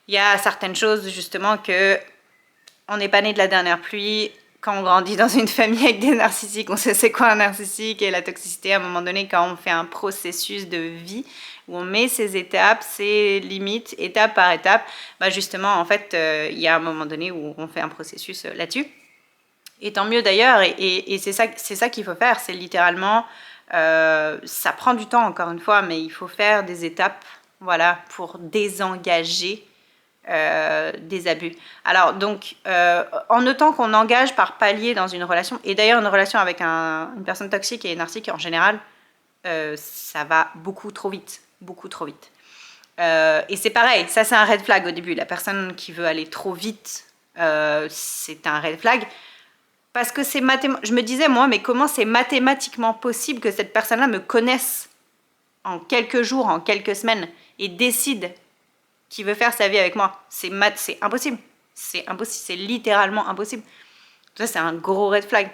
il y a certaines choses justement que on n'est pas né de la dernière pluie. Quand on grandit dans une famille avec des narcissiques, on sait c'est quoi un narcissique et la toxicité. À un moment donné, quand on fait un processus de vie où on met ses étapes, ses limites, étape par étape, justement, en fait, il y a un moment donné où on fait un processus là-dessus. Et tant mieux d'ailleurs, et c'est ça qu'il faut faire, c'est littéralement, ça prend du temps encore une fois, mais il faut faire des étapes, voilà, pour désengager des abus. Alors donc, en notant qu'on engage par palier dans une relation, et d'ailleurs une relation avec une personne toxique et narcissique en général, ça va beaucoup trop vite, beaucoup trop vite. Et c'est pareil, ça c'est un red flag au début. La personne qui veut aller trop vite, c'est un red flag. Parce que c'est je me disais moi, mais comment c'est mathématiquement possible que cette personne-là me connaisse en quelques jours, en quelques semaines, et décide qu'il veut faire sa vie avec moi? C'est impossible. C'est impossible, c'est littéralement impossible. Ça, c'est un gros red flag.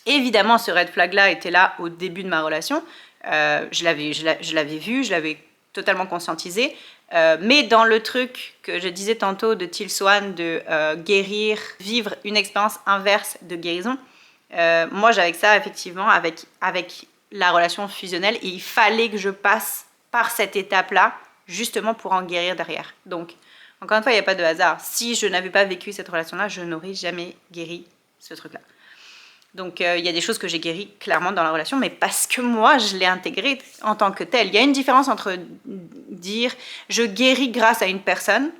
Évidemment, ce red flag-là était là au début de ma relation. Je l'avais vu, je l'avais totalement conscientisé. Mais dans le truc que je disais tantôt de Teal Swan, de guérir, vivre une expérience inverse de guérison, moi j'avais ça effectivement avec la relation fusionnelle, et il fallait que je passe par cette étape-là justement pour en guérir derrière. Donc, encore une fois, il n'y a pas de hasard. Si je n'avais pas vécu cette relation-là, je n'aurais jamais guéri ce truc-là. Donc, il y a des choses que j'ai guéries clairement dans la relation, mais parce que moi, je l'ai intégrée en tant que telle. Il y a une différence entre dire « je guéris grâce à une personne »,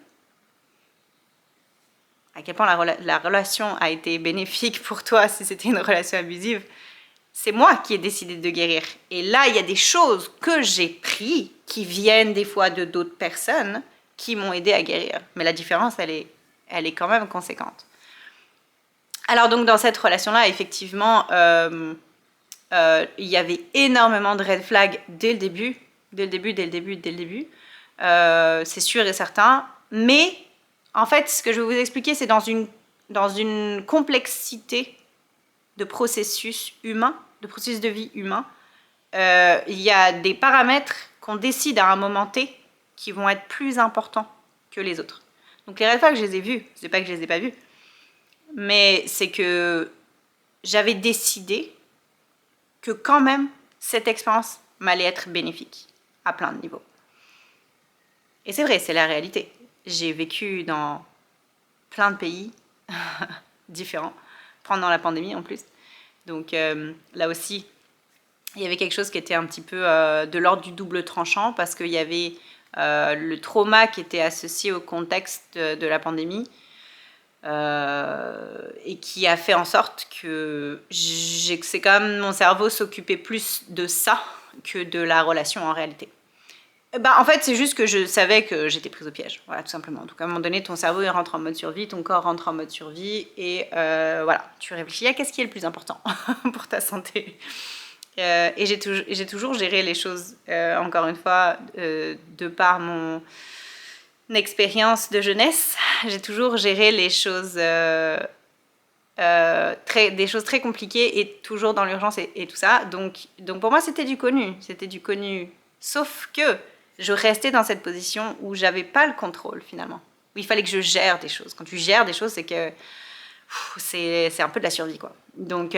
à quel point la relation a été bénéfique pour toi si c'était une relation abusive. C'est moi qui ai décidé de guérir. Et là, il y a des choses que j'ai prises qui viennent des fois de d'autres personnes qui m'ont aidé à guérir. Mais la différence, elle est quand même conséquente. Alors donc dans cette relation-là, effectivement, il y avait énormément de red flags dès le début. C'est sûr et certain. Mais en fait, ce que je vais vous expliquer, c'est dans une complexité de processus humains, de processus de vie humain. Il y a des paramètres qu'on décide à un moment T qui vont être plus importants que les autres. Donc les red flags, je les ai vus. C'est pas que je les ai pas vus. Mais c'est que j'avais décidé que quand même, cette expérience m'allait être bénéfique à plein de niveaux. Et c'est vrai, c'est la réalité. J'ai vécu dans plein de pays différents, pendant la pandémie en plus. Donc là aussi, il y avait quelque chose qui était un petit peu de l'ordre du double tranchant, parce qu'il y avait le trauma qui était associé au contexte de la pandémie, et qui a fait en sorte que c'est quand même mon cerveau s'occupait plus de ça que de la relation en réalité. En fait, c'est juste que je savais que j'étais prise au piège, voilà, tout simplement. Donc à un moment donné, ton cerveau il rentre en mode survie, ton corps rentre en mode survie, et voilà, tu réfléchis à qu'est-ce qui est le plus important pour ta santé. Et j'ai toujours géré les choses, encore une fois, de par mon expérience de jeunesse, j'ai toujours géré les choses, des choses très compliquées, et toujours dans l'urgence et tout ça. Donc pour moi, c'était du connu. Sauf que je restais dans cette position où j'avais pas le contrôle finalement. Où il fallait que je gère des choses. Quand tu gères des choses, c'est que c'est un peu de la survie, quoi. Donc,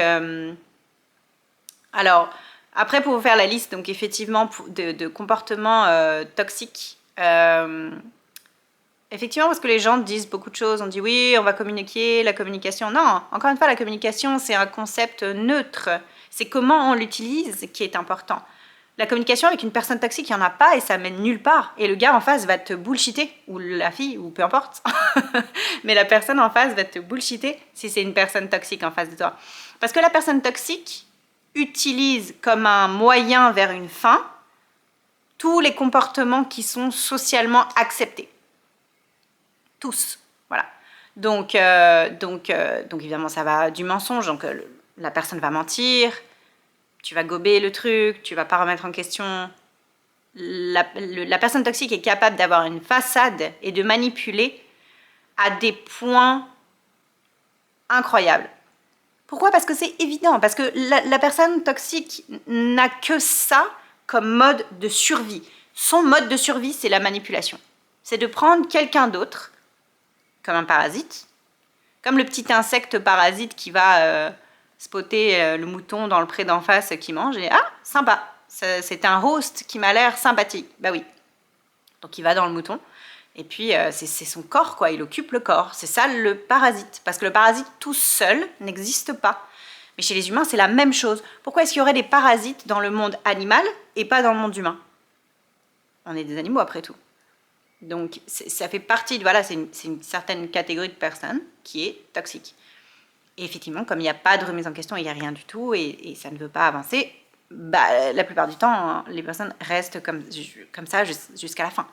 alors, après, pour vous faire la liste, donc effectivement, de comportements toxiques, effectivement, parce que les gens disent beaucoup de choses, on dit oui, on va communiquer, la communication. Non, encore une fois, la communication, c'est un concept neutre. C'est comment on l'utilise qui est important. La communication avec une personne toxique, il n'y en a pas et ça mène nulle part. Et le gars en face va te bullshiter, ou la fille, ou peu importe. Mais la personne en face va te bullshiter si c'est une personne toxique en face de toi. Parce que la personne toxique utilise comme un moyen vers une fin tous les comportements qui sont socialement acceptés. Tous, voilà. Donc évidemment, ça va du mensonge. Donc la personne va mentir, tu vas gober le truc, tu vas pas remettre en question. La personne toxique est capable d'avoir une façade et de manipuler à des points incroyables. Pourquoi? Parce que c'est évident. Parce que la personne toxique n'a que ça comme mode de survie. Son mode de survie, c'est la manipulation. C'est de prendre quelqu'un d'autre, comme un parasite, comme le petit insecte parasite qui va spotter le mouton dans le pré d'en face qui mange, et ah, sympa, c'est un host qui m'a l'air sympathique. Bah oui. Donc il va dans le mouton, Et puis, c'est son corps, quoi. Il occupe le corps. C'est ça le parasite. Parce que le parasite tout seul n'existe pas. Mais chez les humains, c'est la même chose. Pourquoi est-ce qu'il y aurait des parasites dans le monde animal et pas dans le monde humain? On est des animaux, après tout. Donc, ça fait partie de... Voilà, c'est une certaine catégorie de personnes qui est toxique. Et effectivement, comme il n'y a pas de remise en question, il n'y a rien du tout, et ça ne veut pas avancer, bah, la plupart du temps, les personnes restent comme ça jusqu'à la fin.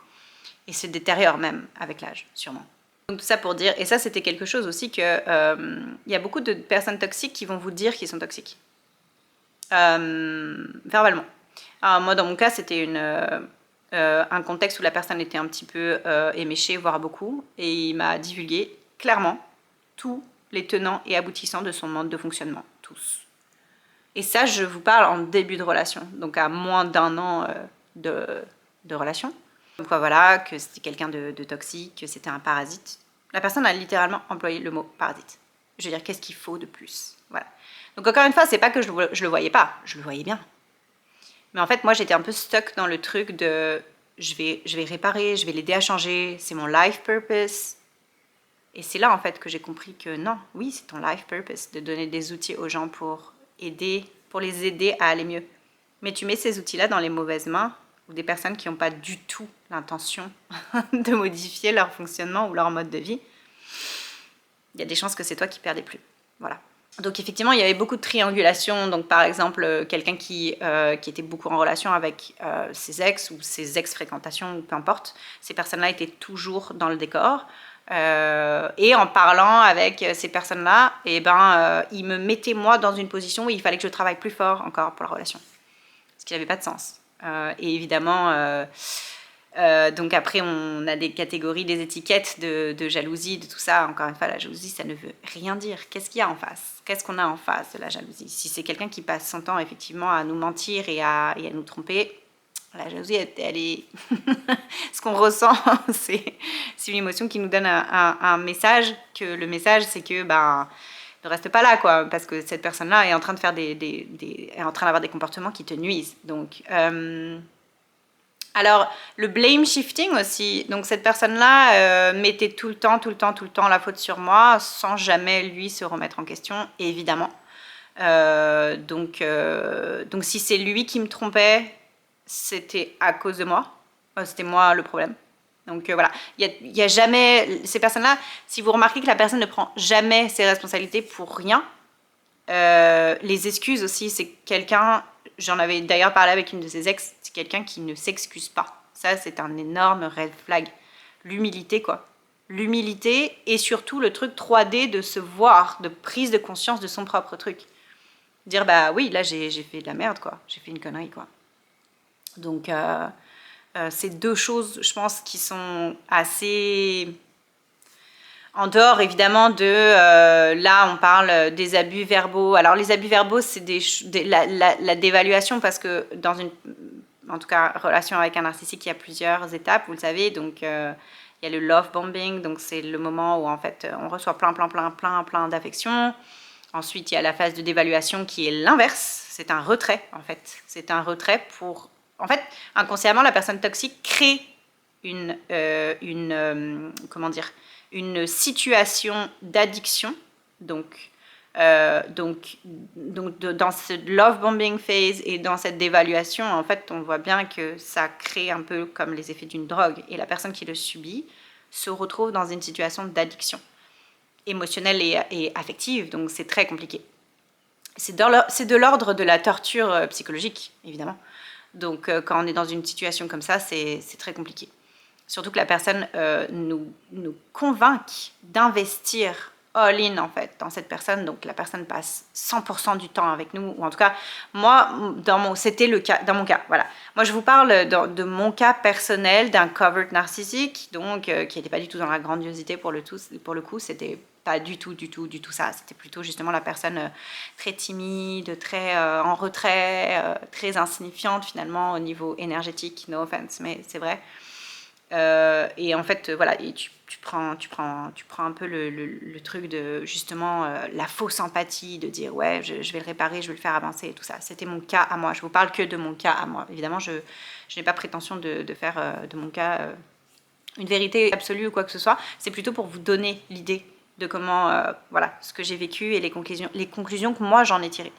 Et se détériorent même avec l'âge, sûrement. Donc tout ça pour dire, et ça c'était quelque chose aussi que y a beaucoup de personnes toxiques qui vont vous dire qu'ils sont toxiques. Verbalement. Alors moi dans mon cas c'était un contexte où la personne était un petit peu éméchée, voire beaucoup, et il m'a divulgué clairement tous les tenants et aboutissants de son mode de fonctionnement, tous. Et ça je vous parle en début de relation, donc à moins d'1 an de relation. Donc voilà, que c'était quelqu'un de toxique, que c'était un parasite. La personne a littéralement employé le mot parasite. Je veux dire, qu'est-ce qu'il faut de plus? Voilà. Donc encore une fois, c'est pas que je le voyais pas, je le voyais bien. Mais en fait, moi, j'étais un peu stuck dans le truc de je vais réparer, je vais l'aider à changer, c'est mon life purpose. Et c'est là, en fait, que j'ai compris que non, oui, c'est ton life purpose, de donner des outils aux gens pour les aider à aller mieux. Mais tu mets ces outils-là dans les mauvaises mains, ou des personnes qui n'ont pas du tout l'intention de modifier leur fonctionnement ou leur mode de vie, il y a des chances que c'est toi qui perds des plumes. Voilà. Donc effectivement, il y avait beaucoup de triangulation. Donc par exemple, quelqu'un qui était beaucoup en relation avec ses ex ou ses ex-fréquentations, ou peu importe, ces personnes-là étaient toujours dans le décor. Et en parlant avec ces personnes-là, ils me mettaient moi dans une position où il fallait que je travaille plus fort encore pour la relation. Ce qui n'avait pas de sens. Et évidemment, donc après on a des catégories, des étiquettes de jalousie, de tout ça. Encore une fois, la jalousie, ça ne veut rien dire. Qu'est-ce qu'il y a en face? Qu'est-ce qu'on a en face de la jalousie? Si c'est quelqu'un qui passe son temps effectivement à nous mentir et à nous tromper, la jalousie, elle est... ce qu'on ressent, c'est une émotion qui nous donne un message, que le message, c'est que ne reste pas là, quoi, parce que cette personne-là est en train de faire est en train d'avoir des comportements qui te nuisent. Donc, alors, le blame shifting aussi. Donc, cette personne-là mettait tout le temps la faute sur moi, sans jamais lui se remettre en question, évidemment. Donc, si c'est lui qui me trompait, c'était à cause de moi. C'était moi le problème. Donc voilà, il y a jamais... Ces personnes-là, si vous remarquez que la personne ne prend jamais ses responsabilités pour rien, les excuses aussi, c'est quelqu'un... J'en avais d'ailleurs parlé avec une de ses ex, c'est quelqu'un qui ne s'excuse pas. Ça, c'est un énorme red flag. L'humilité, quoi. L'humilité et surtout le truc 3D de se voir, de prise de conscience de son propre truc. Dire, bah oui, là, j'ai fait de la merde, quoi. J'ai fait une connerie, quoi. Donc... c'est deux choses, je pense, qui sont assez en dehors, évidemment, de... là, on parle des abus verbaux. Alors, les abus verbaux, c'est la dévaluation, parce que dans une, en tout cas, relation avec un narcissique, il y a plusieurs étapes, vous le savez. Donc, il y a le love bombing, donc c'est le moment où, en fait, on reçoit plein d'affection. Ensuite, il y a la phase de dévaluation qui est l'inverse. C'est un retrait, en fait. C'est un retrait pour... En fait, inconsciemment, la personne toxique crée une situation d'addiction. Donc, dans ce love bombing phase et dans cette dévaluation, en fait, on voit bien que ça crée un peu comme les effets d'une drogue. Et la personne qui le subit se retrouve dans une situation d'addiction émotionnelle et affective. Donc, c'est très compliqué. C'est de l'ordre de la torture psychologique, évidemment. Donc, quand on est dans une situation comme ça, c'est très compliqué. Surtout que la personne nous convainc d'investir all-in, en fait, dans cette personne. Donc, la personne passe 100% du temps avec nous. Ou en tout cas, moi, c'était le cas, dans mon cas, voilà. Moi, je vous parle de mon cas personnel, d'un covert narcissique, donc, qui n'était pas du tout dans la grandiosité pour le coup, c'était pas du tout ça. C'était plutôt justement la personne très timide, très en retrait, très insignifiante finalement au niveau énergétique, no offense, mais c'est vrai. Et en fait, voilà, et tu prends un peu le truc de justement la fausse empathie, de dire ouais, je vais le réparer, je vais le faire avancer et tout ça. C'était mon cas à moi. Je vous parle que de mon cas à moi. Évidemment, je n'ai pas prétention de faire de mon cas une vérité absolue ou quoi que ce soit, c'est plutôt pour vous donner l'idée de comment, voilà, ce que j'ai vécu et les conclusions que moi j'en ai tirées.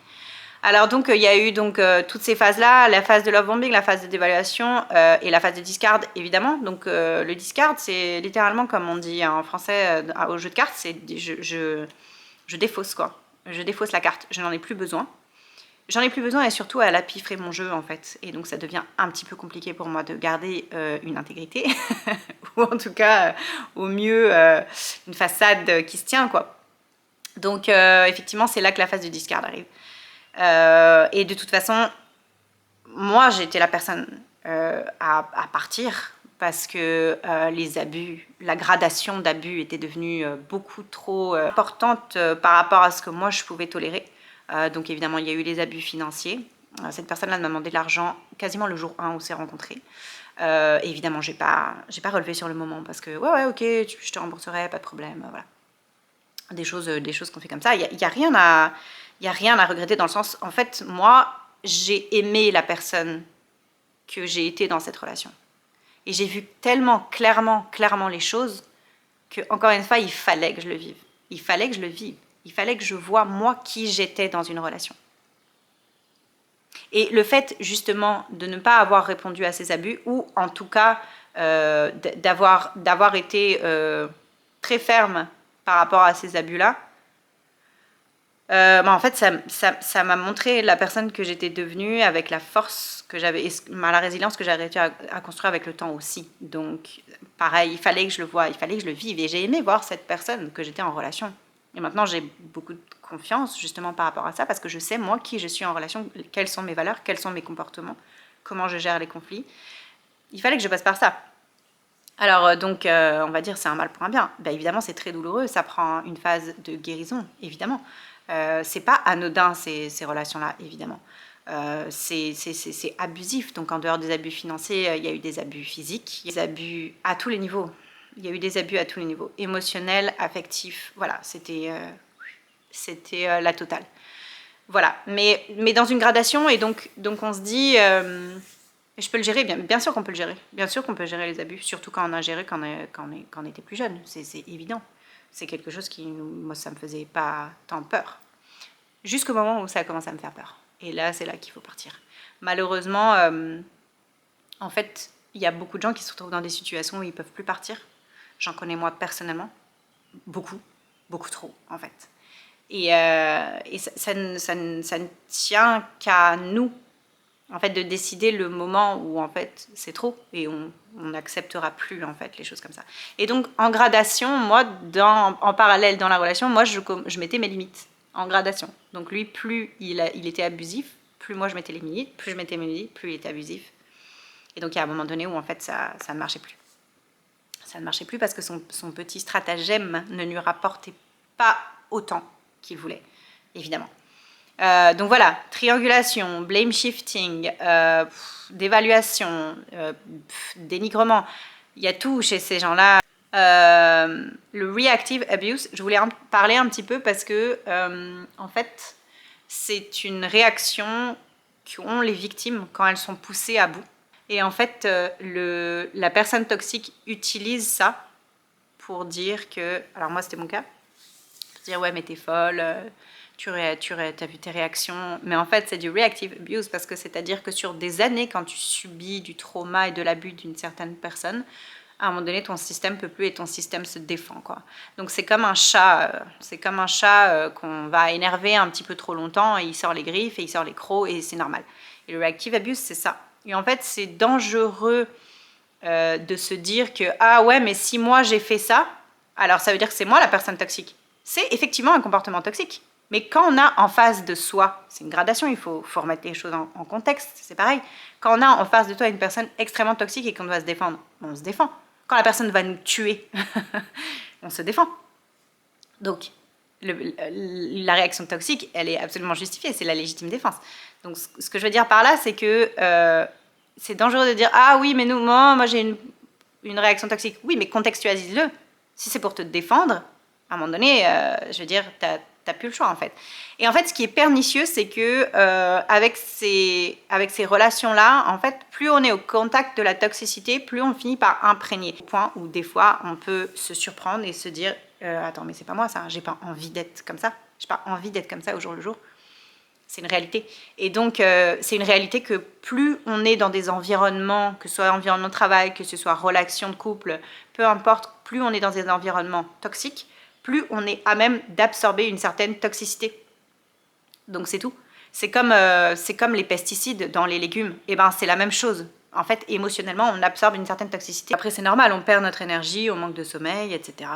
Alors donc il y a eu donc toutes ces phases-là, la phase de love bombing, la phase de dévaluation et la phase de discard évidemment. Donc le discard, c'est littéralement comme on dit en français au jeu de cartes, c'est je défausse quoi. Je défausse la carte, je n'en ai plus besoin. J'en ai plus besoin et surtout elle a piffré mon jeu en fait. Et donc ça devient un petit peu compliqué pour moi de garder une intégrité. Ou en tout cas au mieux une façade qui se tient quoi. Donc effectivement c'est là que la phase de discard arrive. Et de toute façon, moi j'étais la personne à partir parce que les abus, la gradation d'abus était devenue beaucoup trop importante par rapport à ce que moi je pouvais tolérer. Donc évidemment il y a eu les abus financiers. Cette personne-là m'a demandé de l'argent quasiment le jour 1 où on s'est rencontrés. Évidemment j'ai pas relevé sur le moment parce que ouais ok je te rembourserai, pas de problème, voilà. Des choses qu'on fait comme ça. Il y a rien à regretter dans le sens, en fait, moi, j'ai aimé la personne que j'ai été dans cette relation. Et j'ai vu tellement clairement les choses que, encore une fois, il fallait que je le vive. Il fallait que je le vive. Il fallait que je voie, moi, qui j'étais dans une relation. Et le fait, justement, de ne pas avoir répondu à ces abus, ou en tout cas, d'avoir été très ferme par rapport à ces abus-là, en fait, ça m'a montré la personne que j'étais devenue avec la force que j'avais, et la résilience que j'avais réussi à construire avec le temps aussi. Donc, pareil, il fallait que je le voie, il fallait que je le vive. Et j'ai aimé voir cette personne que j'étais en relation. Et maintenant, j'ai beaucoup de confiance justement par rapport à ça, parce que je sais, moi, qui je suis en relation, quelles sont mes valeurs, quels sont mes comportements, comment je gère les conflits. Il fallait que je passe par ça. Alors donc, on va dire c'est un mal pour un bien. Ben, évidemment, c'est très douloureux, ça prend une phase de guérison, évidemment. C'est pas anodin ces relations-là, évidemment. C'est abusif, donc en dehors des abus financiers, il y a eu des abus physiques, des abus à tous les niveaux. Il y a eu des abus à tous les niveaux, émotionnels, affectifs, voilà, c'était la totale. Voilà, mais dans une gradation, et donc on se dit... je peux le gérer, bien sûr qu'on peut le gérer. Bien sûr qu'on peut gérer les abus, surtout quand on a géré quand on était plus jeune. C'est évident. C'est quelque chose qui, moi, ça me faisait pas tant peur. Jusqu'au moment où ça a commencé à me faire peur. Et là, c'est là qu'il faut partir. Malheureusement, en fait, il y a beaucoup de gens qui se retrouvent dans des situations où ils ne peuvent plus partir. J'en connais moi personnellement. Beaucoup trop, en fait. Et ça ne tient qu'à nous, en fait, de décider le moment où en fait c'est trop et on n'acceptera plus en fait les choses comme ça. Et donc en gradation, moi en parallèle dans la relation, moi je mettais mes limites en gradation. Donc lui, plus il était abusif, plus moi je mettais les limites, plus je mettais mes limites, plus il était abusif. Et donc il y a un moment donné où en fait ça ne marchait plus. Ça ne marchait plus parce que son petit stratagème ne lui rapportait pas autant qu'il voulait, évidemment. Donc voilà, triangulation, blame shifting, dévaluation, dénigrement, il y a tout chez ces gens-là. Le reactive abuse, je voulais en parler un petit peu parce que en fait, c'est une réaction qu'ont les victimes quand elles sont poussées à bout. Et en fait, la personne toxique utilise ça pour dire que, alors moi c'était mon cas, pour dire ouais mais t'es folle, t'as vu tes réactions, mais en fait c'est du reactive abuse parce que c'est-à-dire que sur des années, quand tu subis du trauma et de l'abus d'une certaine personne, à un moment donné ton système peut plus et ton système se défend quoi. Donc c'est comme un chat, qu'on va énerver un petit peu trop longtemps et il sort les griffes et il sort les crocs et c'est normal. Et le reactive abuse c'est ça. Et en fait c'est dangereux de se dire que ah ouais mais si moi j'ai fait ça, alors ça veut dire que c'est moi la personne toxique. C'est effectivement un comportement toxique. Mais quand on a en face de soi, c'est une gradation, il faut remettre les choses en contexte, c'est pareil. Quand on a en face de toi une personne extrêmement toxique et qu'on doit se défendre, on se défend. Quand la personne va nous tuer, on se défend. Donc, la réaction toxique, elle est absolument justifiée, c'est la légitime défense. Donc, ce que je veux dire par là, c'est que c'est dangereux de dire « Ah oui, mais moi j'ai une réaction toxique. » Oui, mais contextualise-le. Si c'est pour te défendre, à un moment donné, je veux dire, t'as plus le choix en fait. Et en fait, ce qui est pernicieux, c'est que avec ces relations-là, en fait, plus on est au contact de la toxicité, plus on finit par imprégner. Au point où des fois, on peut se surprendre et se dire attends, mais c'est pas moi ça, j'ai pas envie d'être comme ça. J'ai pas envie d'être comme ça au jour le jour. C'est une réalité. Et donc, c'est une réalité que plus on est dans des environnements, que ce soit environnement de travail, que ce soit relation de couple, peu importe, plus on est dans des environnements toxiques, plus on est à même d'absorber une certaine toxicité. Donc c'est tout. C'est comme les pesticides dans les légumes. Et ben c'est la même chose. En fait, émotionnellement, on absorbe une certaine toxicité. Après, c'est normal, on perd notre énergie, on manque de sommeil, etc.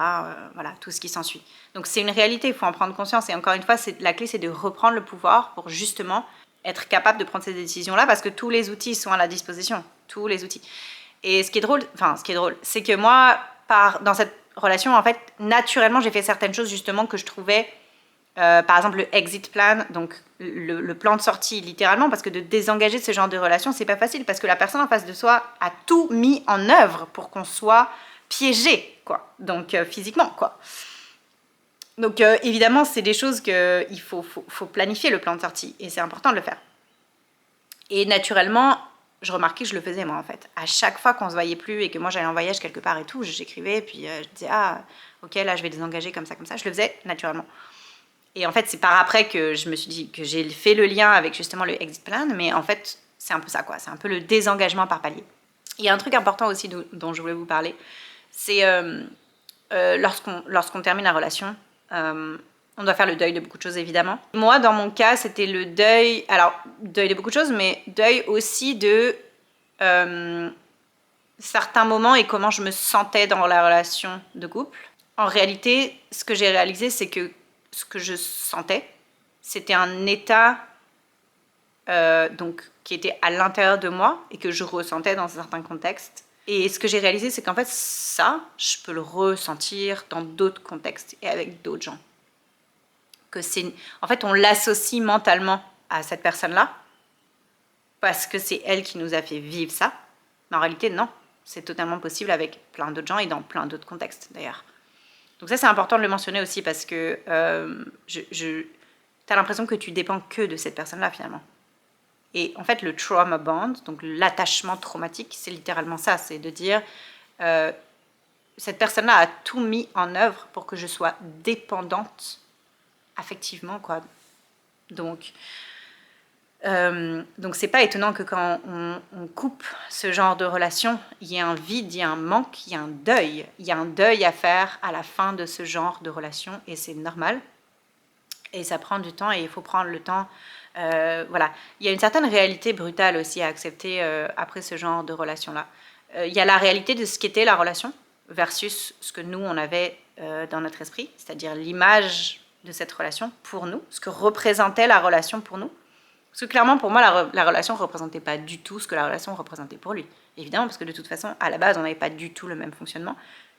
Voilà, tout ce qui s'ensuit. Donc c'est une réalité, il faut en prendre conscience. Et encore une fois, la clé, c'est de reprendre le pouvoir pour justement être capable de prendre ces décisions-là, parce que tous les outils sont à la disposition. Tous les outils. Et ce qui est drôle, c'est que moi, dans cette relation, en fait, naturellement, j'ai fait certaines choses justement que je trouvais... par exemple le exit plan, donc le plan de sortie littéralement, parce que de désengager de ce genre de relation, c'est pas facile, parce que la personne en face de soi a tout mis en œuvre pour qu'on soit piégé, quoi. Donc physiquement, quoi. Donc évidemment, c'est des choses qu'il faut planifier le plan de sortie, et c'est important de le faire. Et naturellement, je remarquais que je le faisais moi en fait. À chaque fois qu'on se voyait plus et que moi j'allais en voyage quelque part et tout, j'écrivais, puis je disais ah ok là je vais désengager comme ça, je le faisais naturellement. Et en fait, c'est par après que je me suis dit que j'ai fait le lien avec justement le exit plan, mais en fait, c'est un peu ça, quoi. C'est un peu le désengagement par palier. Il y a un truc important aussi dont je voulais vous parler, c'est lorsqu'on termine la relation, on doit faire le deuil de beaucoup de choses, évidemment. Moi, dans mon cas, c'était le deuil, alors, deuil de beaucoup de choses, mais deuil aussi de certains moments et comment je me sentais dans la relation de couple. En réalité, ce que j'ai réalisé, c'est que ce que je sentais, c'était un état donc, qui était à l'intérieur de moi et que je ressentais dans certains contextes. Et ce que j'ai réalisé, c'est qu'en fait, ça, je peux le ressentir dans d'autres contextes et avec d'autres gens. En fait, on l'associe mentalement à cette personne-là parce que c'est elle qui nous a fait vivre ça. Mais en réalité, non. C'est totalement possible avec plein d'autres gens et dans plein d'autres contextes, d'ailleurs. Donc ça, c'est important de le mentionner aussi parce que t'as l'impression que tu dépends que de cette personne-là, finalement. Et en fait, le trauma bond, donc l'attachement traumatique, c'est littéralement ça. C'est de dire, cette personne-là a tout mis en œuvre pour que je sois dépendante affectivement, quoi. Donc c'est pas étonnant que quand on coupe ce genre de relation, il y a un vide, il y a un manque, il y a un deuil. Il y a un deuil à faire à la fin de ce genre de relation et c'est normal. Et ça prend du temps et il faut prendre le temps. Voilà. Il y a une certaine réalité brutale aussi à accepter après ce genre de relation-là. Il y a la réalité de ce qu'était la relation versus ce que nous, on avait dans notre esprit, c'est-à-dire l'image de cette relation pour nous, ce que représentait la relation pour nous. Parce que clairement, pour moi, la relation ne représentait pas du tout ce que la relation représentait pour lui. Évidemment, parce que de toute façon, à la base, on n'avait pas du tout le même fonctionnement.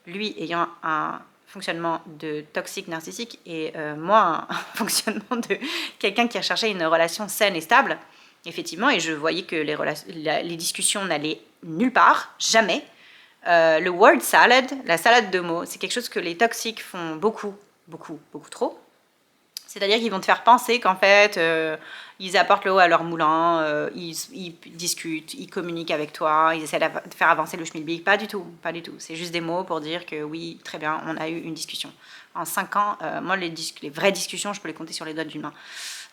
Lui ayant un fonctionnement de toxique narcissique et moi, un fonctionnement de quelqu'un qui recherchait une relation saine et stable, effectivement, et je voyais que les discussions n'allaient nulle part, jamais. Le word salad, la salade de mots, c'est quelque chose que les toxiques font beaucoup, beaucoup, beaucoup trop. C'est-à-dire qu'ils vont te faire penser qu'en fait, ils apportent l'eau à leur moulin, ils discutent, ils communiquent avec toi, ils essaient de faire avancer le schmilblick. Pas du tout, pas du tout. C'est juste des mots pour dire que oui, très bien, on a eu une discussion. En 5 ans, moi, les vraies discussions, je peux les compter sur les doigts d'une main.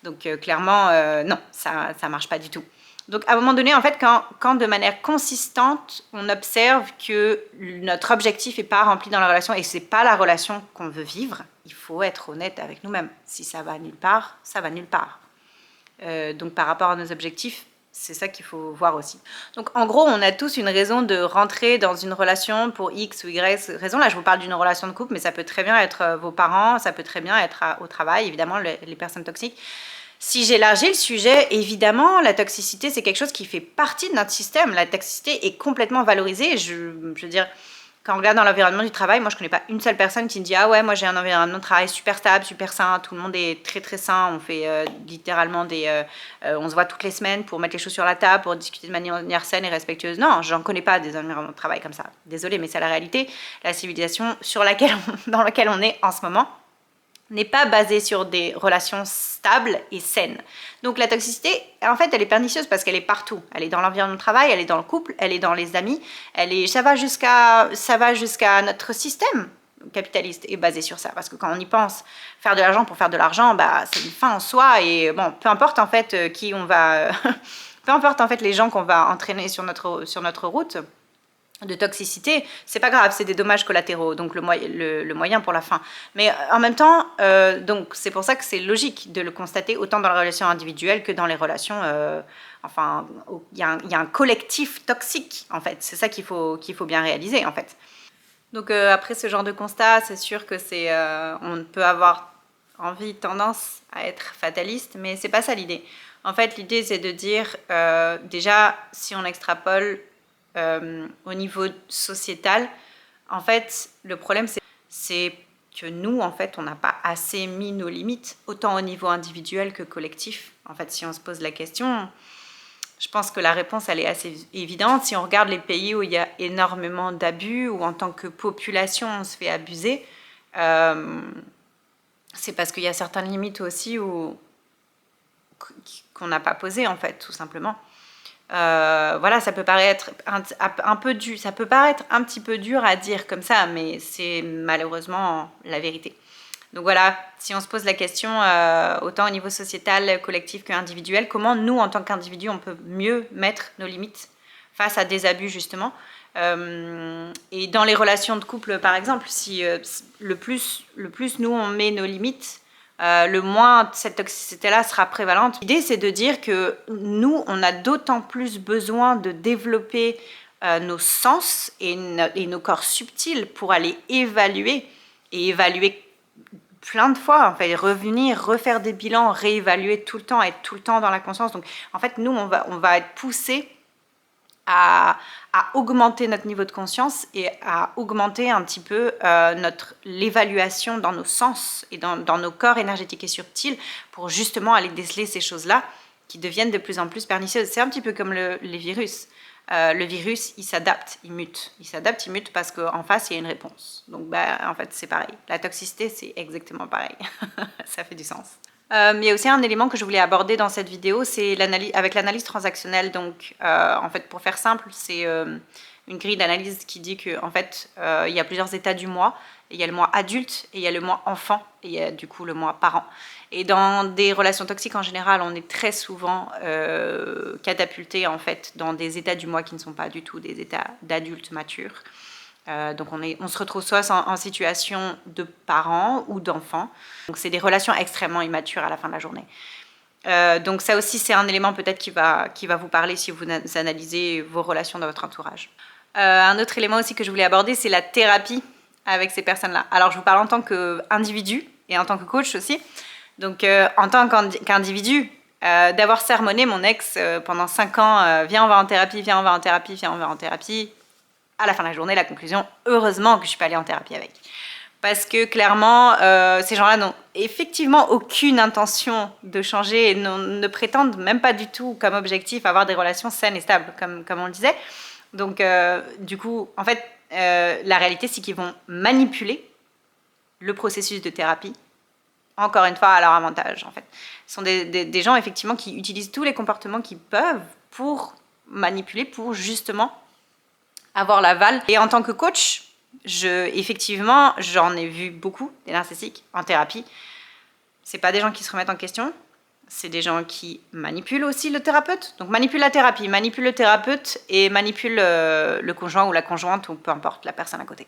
Donc clairement, non, ça marche pas du tout. Donc à un moment donné, en fait, quand de manière consistante, on observe que notre objectif n'est pas rempli dans la relation et que ce n'est pas la relation qu'on veut vivre, il faut être honnête avec nous-mêmes. Si ça va nulle part, ça va nulle part. Donc par rapport à nos objectifs, c'est ça qu'il faut voir aussi. Donc en gros, on a tous une raison de rentrer dans une relation pour X ou Y raison. Là, je vous parle d'une relation de couple, mais ça peut très bien être vos parents, ça peut très bien être au travail, évidemment, les personnes toxiques. Si j'élargis le sujet, évidemment, la toxicité, c'est quelque chose qui fait partie de notre système. La toxicité est complètement valorisée. Je veux dire, quand on regarde dans l'environnement du travail, moi, je ne connais pas une seule personne qui me dit « Ah ouais, moi, j'ai un environnement de travail super stable, super sain. Tout le monde est très, très sain. On fait littéralement on se voit toutes les semaines pour mettre les choses sur la table, pour discuter de manière saine et respectueuse. » Non, j'en connais pas des environnements de travail comme ça. Désolée, mais c'est la réalité. La civilisation dans laquelle on est en ce moment n'est pas basée sur des relations stables et saines. Donc la toxicité, en fait, elle est pernicieuse parce qu'elle est partout. Elle est dans l'environnement de travail, elle est dans le couple, elle est dans les amis, ça va jusqu'à notre système capitaliste est basé sur ça. Parce que quand on y pense, faire de l'argent pour faire de l'argent, bah, c'est une fin en soi. Et bon, peu importe en fait qui on va... peu importe en fait les gens qu'on va entraîner sur notre route de toxicité, c'est pas grave, c'est des dommages collatéraux, donc le moyen pour la fin. Mais en même temps, donc c'est pour ça que c'est logique de le constater autant dans les relations individuelles que dans les relations... enfin, il y a un collectif toxique, en fait. C'est ça qu'il faut bien réaliser, en fait. Donc après ce genre de constat, c'est sûr que on peut avoir tendance à être fataliste, mais c'est pas ça l'idée. En fait, l'idée c'est de dire, déjà, si on extrapole au niveau sociétal, en fait, le problème c'est que nous, en fait, on n'a pas assez mis nos limites, autant au niveau individuel que collectif. En fait, si on se pose la question, je pense que la réponse, elle est assez évidente. Si on regarde les pays où il y a énormément d'abus, où en tant que population, on se fait abuser, c'est parce qu'il y a certaines limites aussi qu'on n'a pas posées, en fait, tout simplement. Voilà, ça peut paraître un peu dur, ça peut paraître un petit peu dur à dire comme ça, mais c'est malheureusement la vérité. Donc voilà, si on se pose la question, autant au niveau sociétal, collectif qu'individuel, comment nous, en tant qu'individus, on peut mieux mettre nos limites face à des abus, justement. Et dans les relations de couple, par exemple, si le plus nous, on met nos limites, le moins cette toxicité-là sera prévalente. L'idée, c'est de dire que nous, on a d'autant plus besoin de développer nos sens et nos corps subtils pour aller évaluer plein de fois, en fait, revenir, refaire des bilans, réévaluer tout le temps, être tout le temps dans la conscience. Donc, en fait, nous, on va être poussés à augmenter notre niveau de conscience et à augmenter un petit peu l'évaluation dans nos sens et dans nos corps énergétiques et subtils pour justement aller déceler ces choses-là qui deviennent de plus en plus pernicieuses. C'est un petit peu comme les virus. Le virus, il s'adapte, il mute. Il s'adapte, il mute parce qu'en face, il y a une réponse. Donc, en fait, c'est pareil. La toxicité, c'est exactement pareil. Ça fait du sens. Il y a aussi un élément que je voulais aborder dans cette vidéo, c'est avec l'analyse transactionnelle. Donc, en fait, pour faire simple, c'est une grille d'analyse qui dit qu'en fait, il y a plusieurs états du moi. Il y a le moi adulte et il y a le moi enfant et il y a du coup le moi parent. Et dans des relations toxiques en général, on est très souvent catapulté en fait dans des états du moi qui ne sont pas du tout des états d'adultes matures. Donc on se retrouve soit en situation de parents ou d'enfants. Donc c'est des relations extrêmement immatures à la fin de la journée. Donc ça aussi c'est un élément peut-être qui va vous parler si vous analysez vos relations dans votre entourage. Un autre élément aussi que je voulais aborder, c'est la thérapie avec ces personnes-là. Alors je vous parle en tant qu'individu et en tant que coach aussi. Donc en tant qu'individu, d'avoir sermonné mon ex pendant 5 ans, viens on va en thérapie, viens on va en thérapie, viens on va en thérapie. À la fin de la journée, la conclusion, heureusement que je suis pas allée en thérapie avec. Parce que clairement, ces gens-là n'ont effectivement aucune intention de changer et ne prétendent même pas du tout comme objectif avoir des relations saines et stables, comme on le disait. Donc, du coup, en fait, la réalité, c'est qu'ils vont manipuler le processus de thérapie, encore une fois, à leur avantage, en fait. Ce sont des gens, effectivement, qui utilisent tous les comportements qu'ils peuvent pour manipuler, pour justement avoir l'aval. Et en tant que coach, effectivement, j'en ai vu beaucoup, des narcissiques, en thérapie. C'est pas des gens qui se remettent en question, c'est des gens qui manipulent aussi le thérapeute. Donc manipulent la thérapie, manipulent le thérapeute et manipulent le conjoint ou la conjointe ou peu importe, la personne à côté.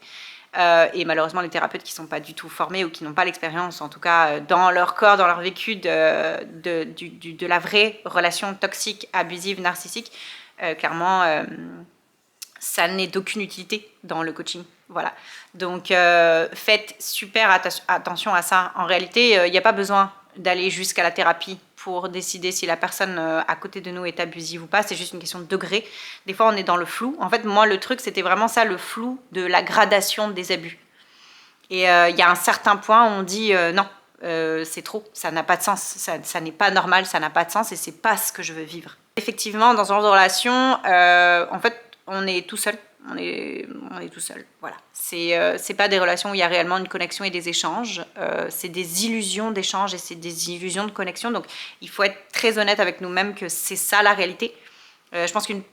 Et malheureusement, les thérapeutes qui ne sont pas du tout formés ou qui n'ont pas l'expérience, en tout cas dans leur corps, dans leur vécu de la vraie relation toxique, abusive, narcissique, clairement, ça n'est d'aucune utilité dans le coaching. Voilà. Donc, faites super attention à ça. En réalité, il n'y a pas besoin d'aller jusqu'à la thérapie pour décider si la personne à côté de nous est abusive ou pas. C'est juste une question de degré. Des fois, on est dans le flou. En fait, moi, le truc, c'était vraiment ça, le flou de la gradation des abus. Et il y a un certain point où on dit non, c'est trop, ça n'a pas de sens, ça n'est pas normal, ça n'a pas de sens et c'est pas ce que je veux vivre. Effectivement, dans ce genre de relation, en fait, on est tout seul. on est tout seul. Voilà. C'est pas des relations où il y a réellement une connexion et des échanges. C'est des illusions d'échange et c'est des illusions de connexion. Donc, il faut être très honnête avec nous-mêmes que c'est ça la réalité. Je pense une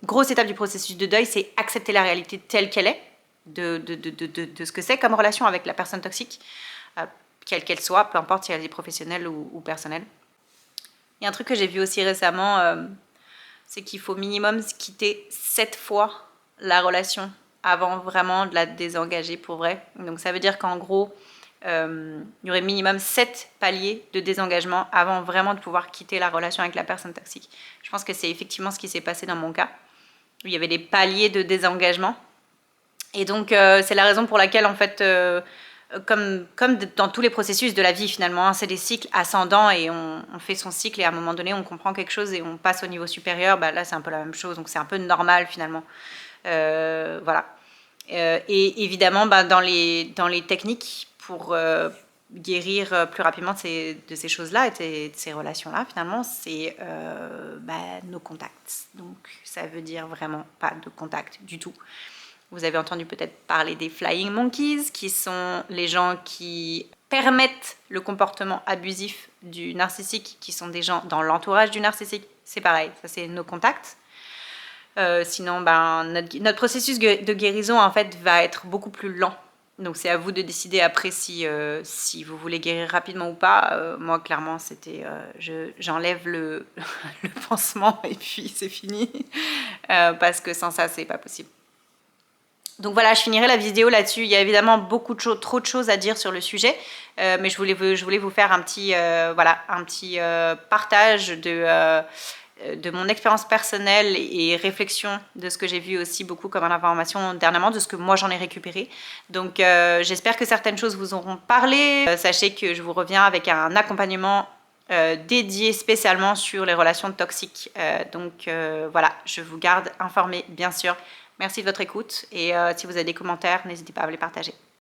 grosse étape du processus de deuil, c'est accepter la réalité telle qu'elle est, de ce que c'est comme relation avec la personne toxique, quelle qu'elle soit, peu importe si elle est professionnelle ou personnelle. Il y a un truc que j'ai vu aussi récemment, c'est qu'il faut minimum quitter 7 fois la relation avant vraiment de la désengager pour vrai. Donc ça veut dire qu'en gros, il y aurait minimum 7 paliers de désengagement avant vraiment de pouvoir quitter la relation avec la personne toxique. Je pense que c'est effectivement ce qui s'est passé dans mon cas, où il y avait des paliers de désengagement. Et donc c'est la raison pour laquelle en fait, comme dans tous les processus de la vie finalement, hein, c'est des cycles ascendants et on fait son cycle et à un moment donné on comprend quelque chose et on passe au niveau supérieur, bah, là c'est un peu la même chose, donc c'est un peu normal finalement. Voilà. Et évidemment, bah, dans les techniques pour guérir plus rapidement de ces choses-là et de ces relations-là, finalement, c'est bah, nos contacts. Donc, ça veut dire vraiment pas de contact du tout. Vous avez entendu peut-être parler des Flying Monkeys, qui sont les gens qui permettent le comportement abusif du narcissique, qui sont des gens dans l'entourage du narcissique. C'est pareil, ça c'est nos contacts. Sinon, ben, notre processus de guérison en fait va être beaucoup plus lent. Donc c'est à vous de décider après si vous voulez guérir rapidement ou pas. Moi clairement c'était j'enlève le pansement et puis c'est fini. Parce que sans ça c'est pas possible. Donc voilà, je finirai la vidéo là-dessus. Il y a évidemment trop de choses à dire sur le sujet, mais je voulais vous faire un petit partage de mon expérience personnelle et réflexion de ce que j'ai vu aussi beaucoup comme information dernièrement, de ce que moi j'en ai récupéré. Donc j'espère que certaines choses vous auront parlé. Sachez que je vous reviens avec un accompagnement dédié spécialement sur les relations toxiques. Donc voilà, je vous garde informé bien sûr. Merci de votre écoute et si vous avez des commentaires, n'hésitez pas à les partager.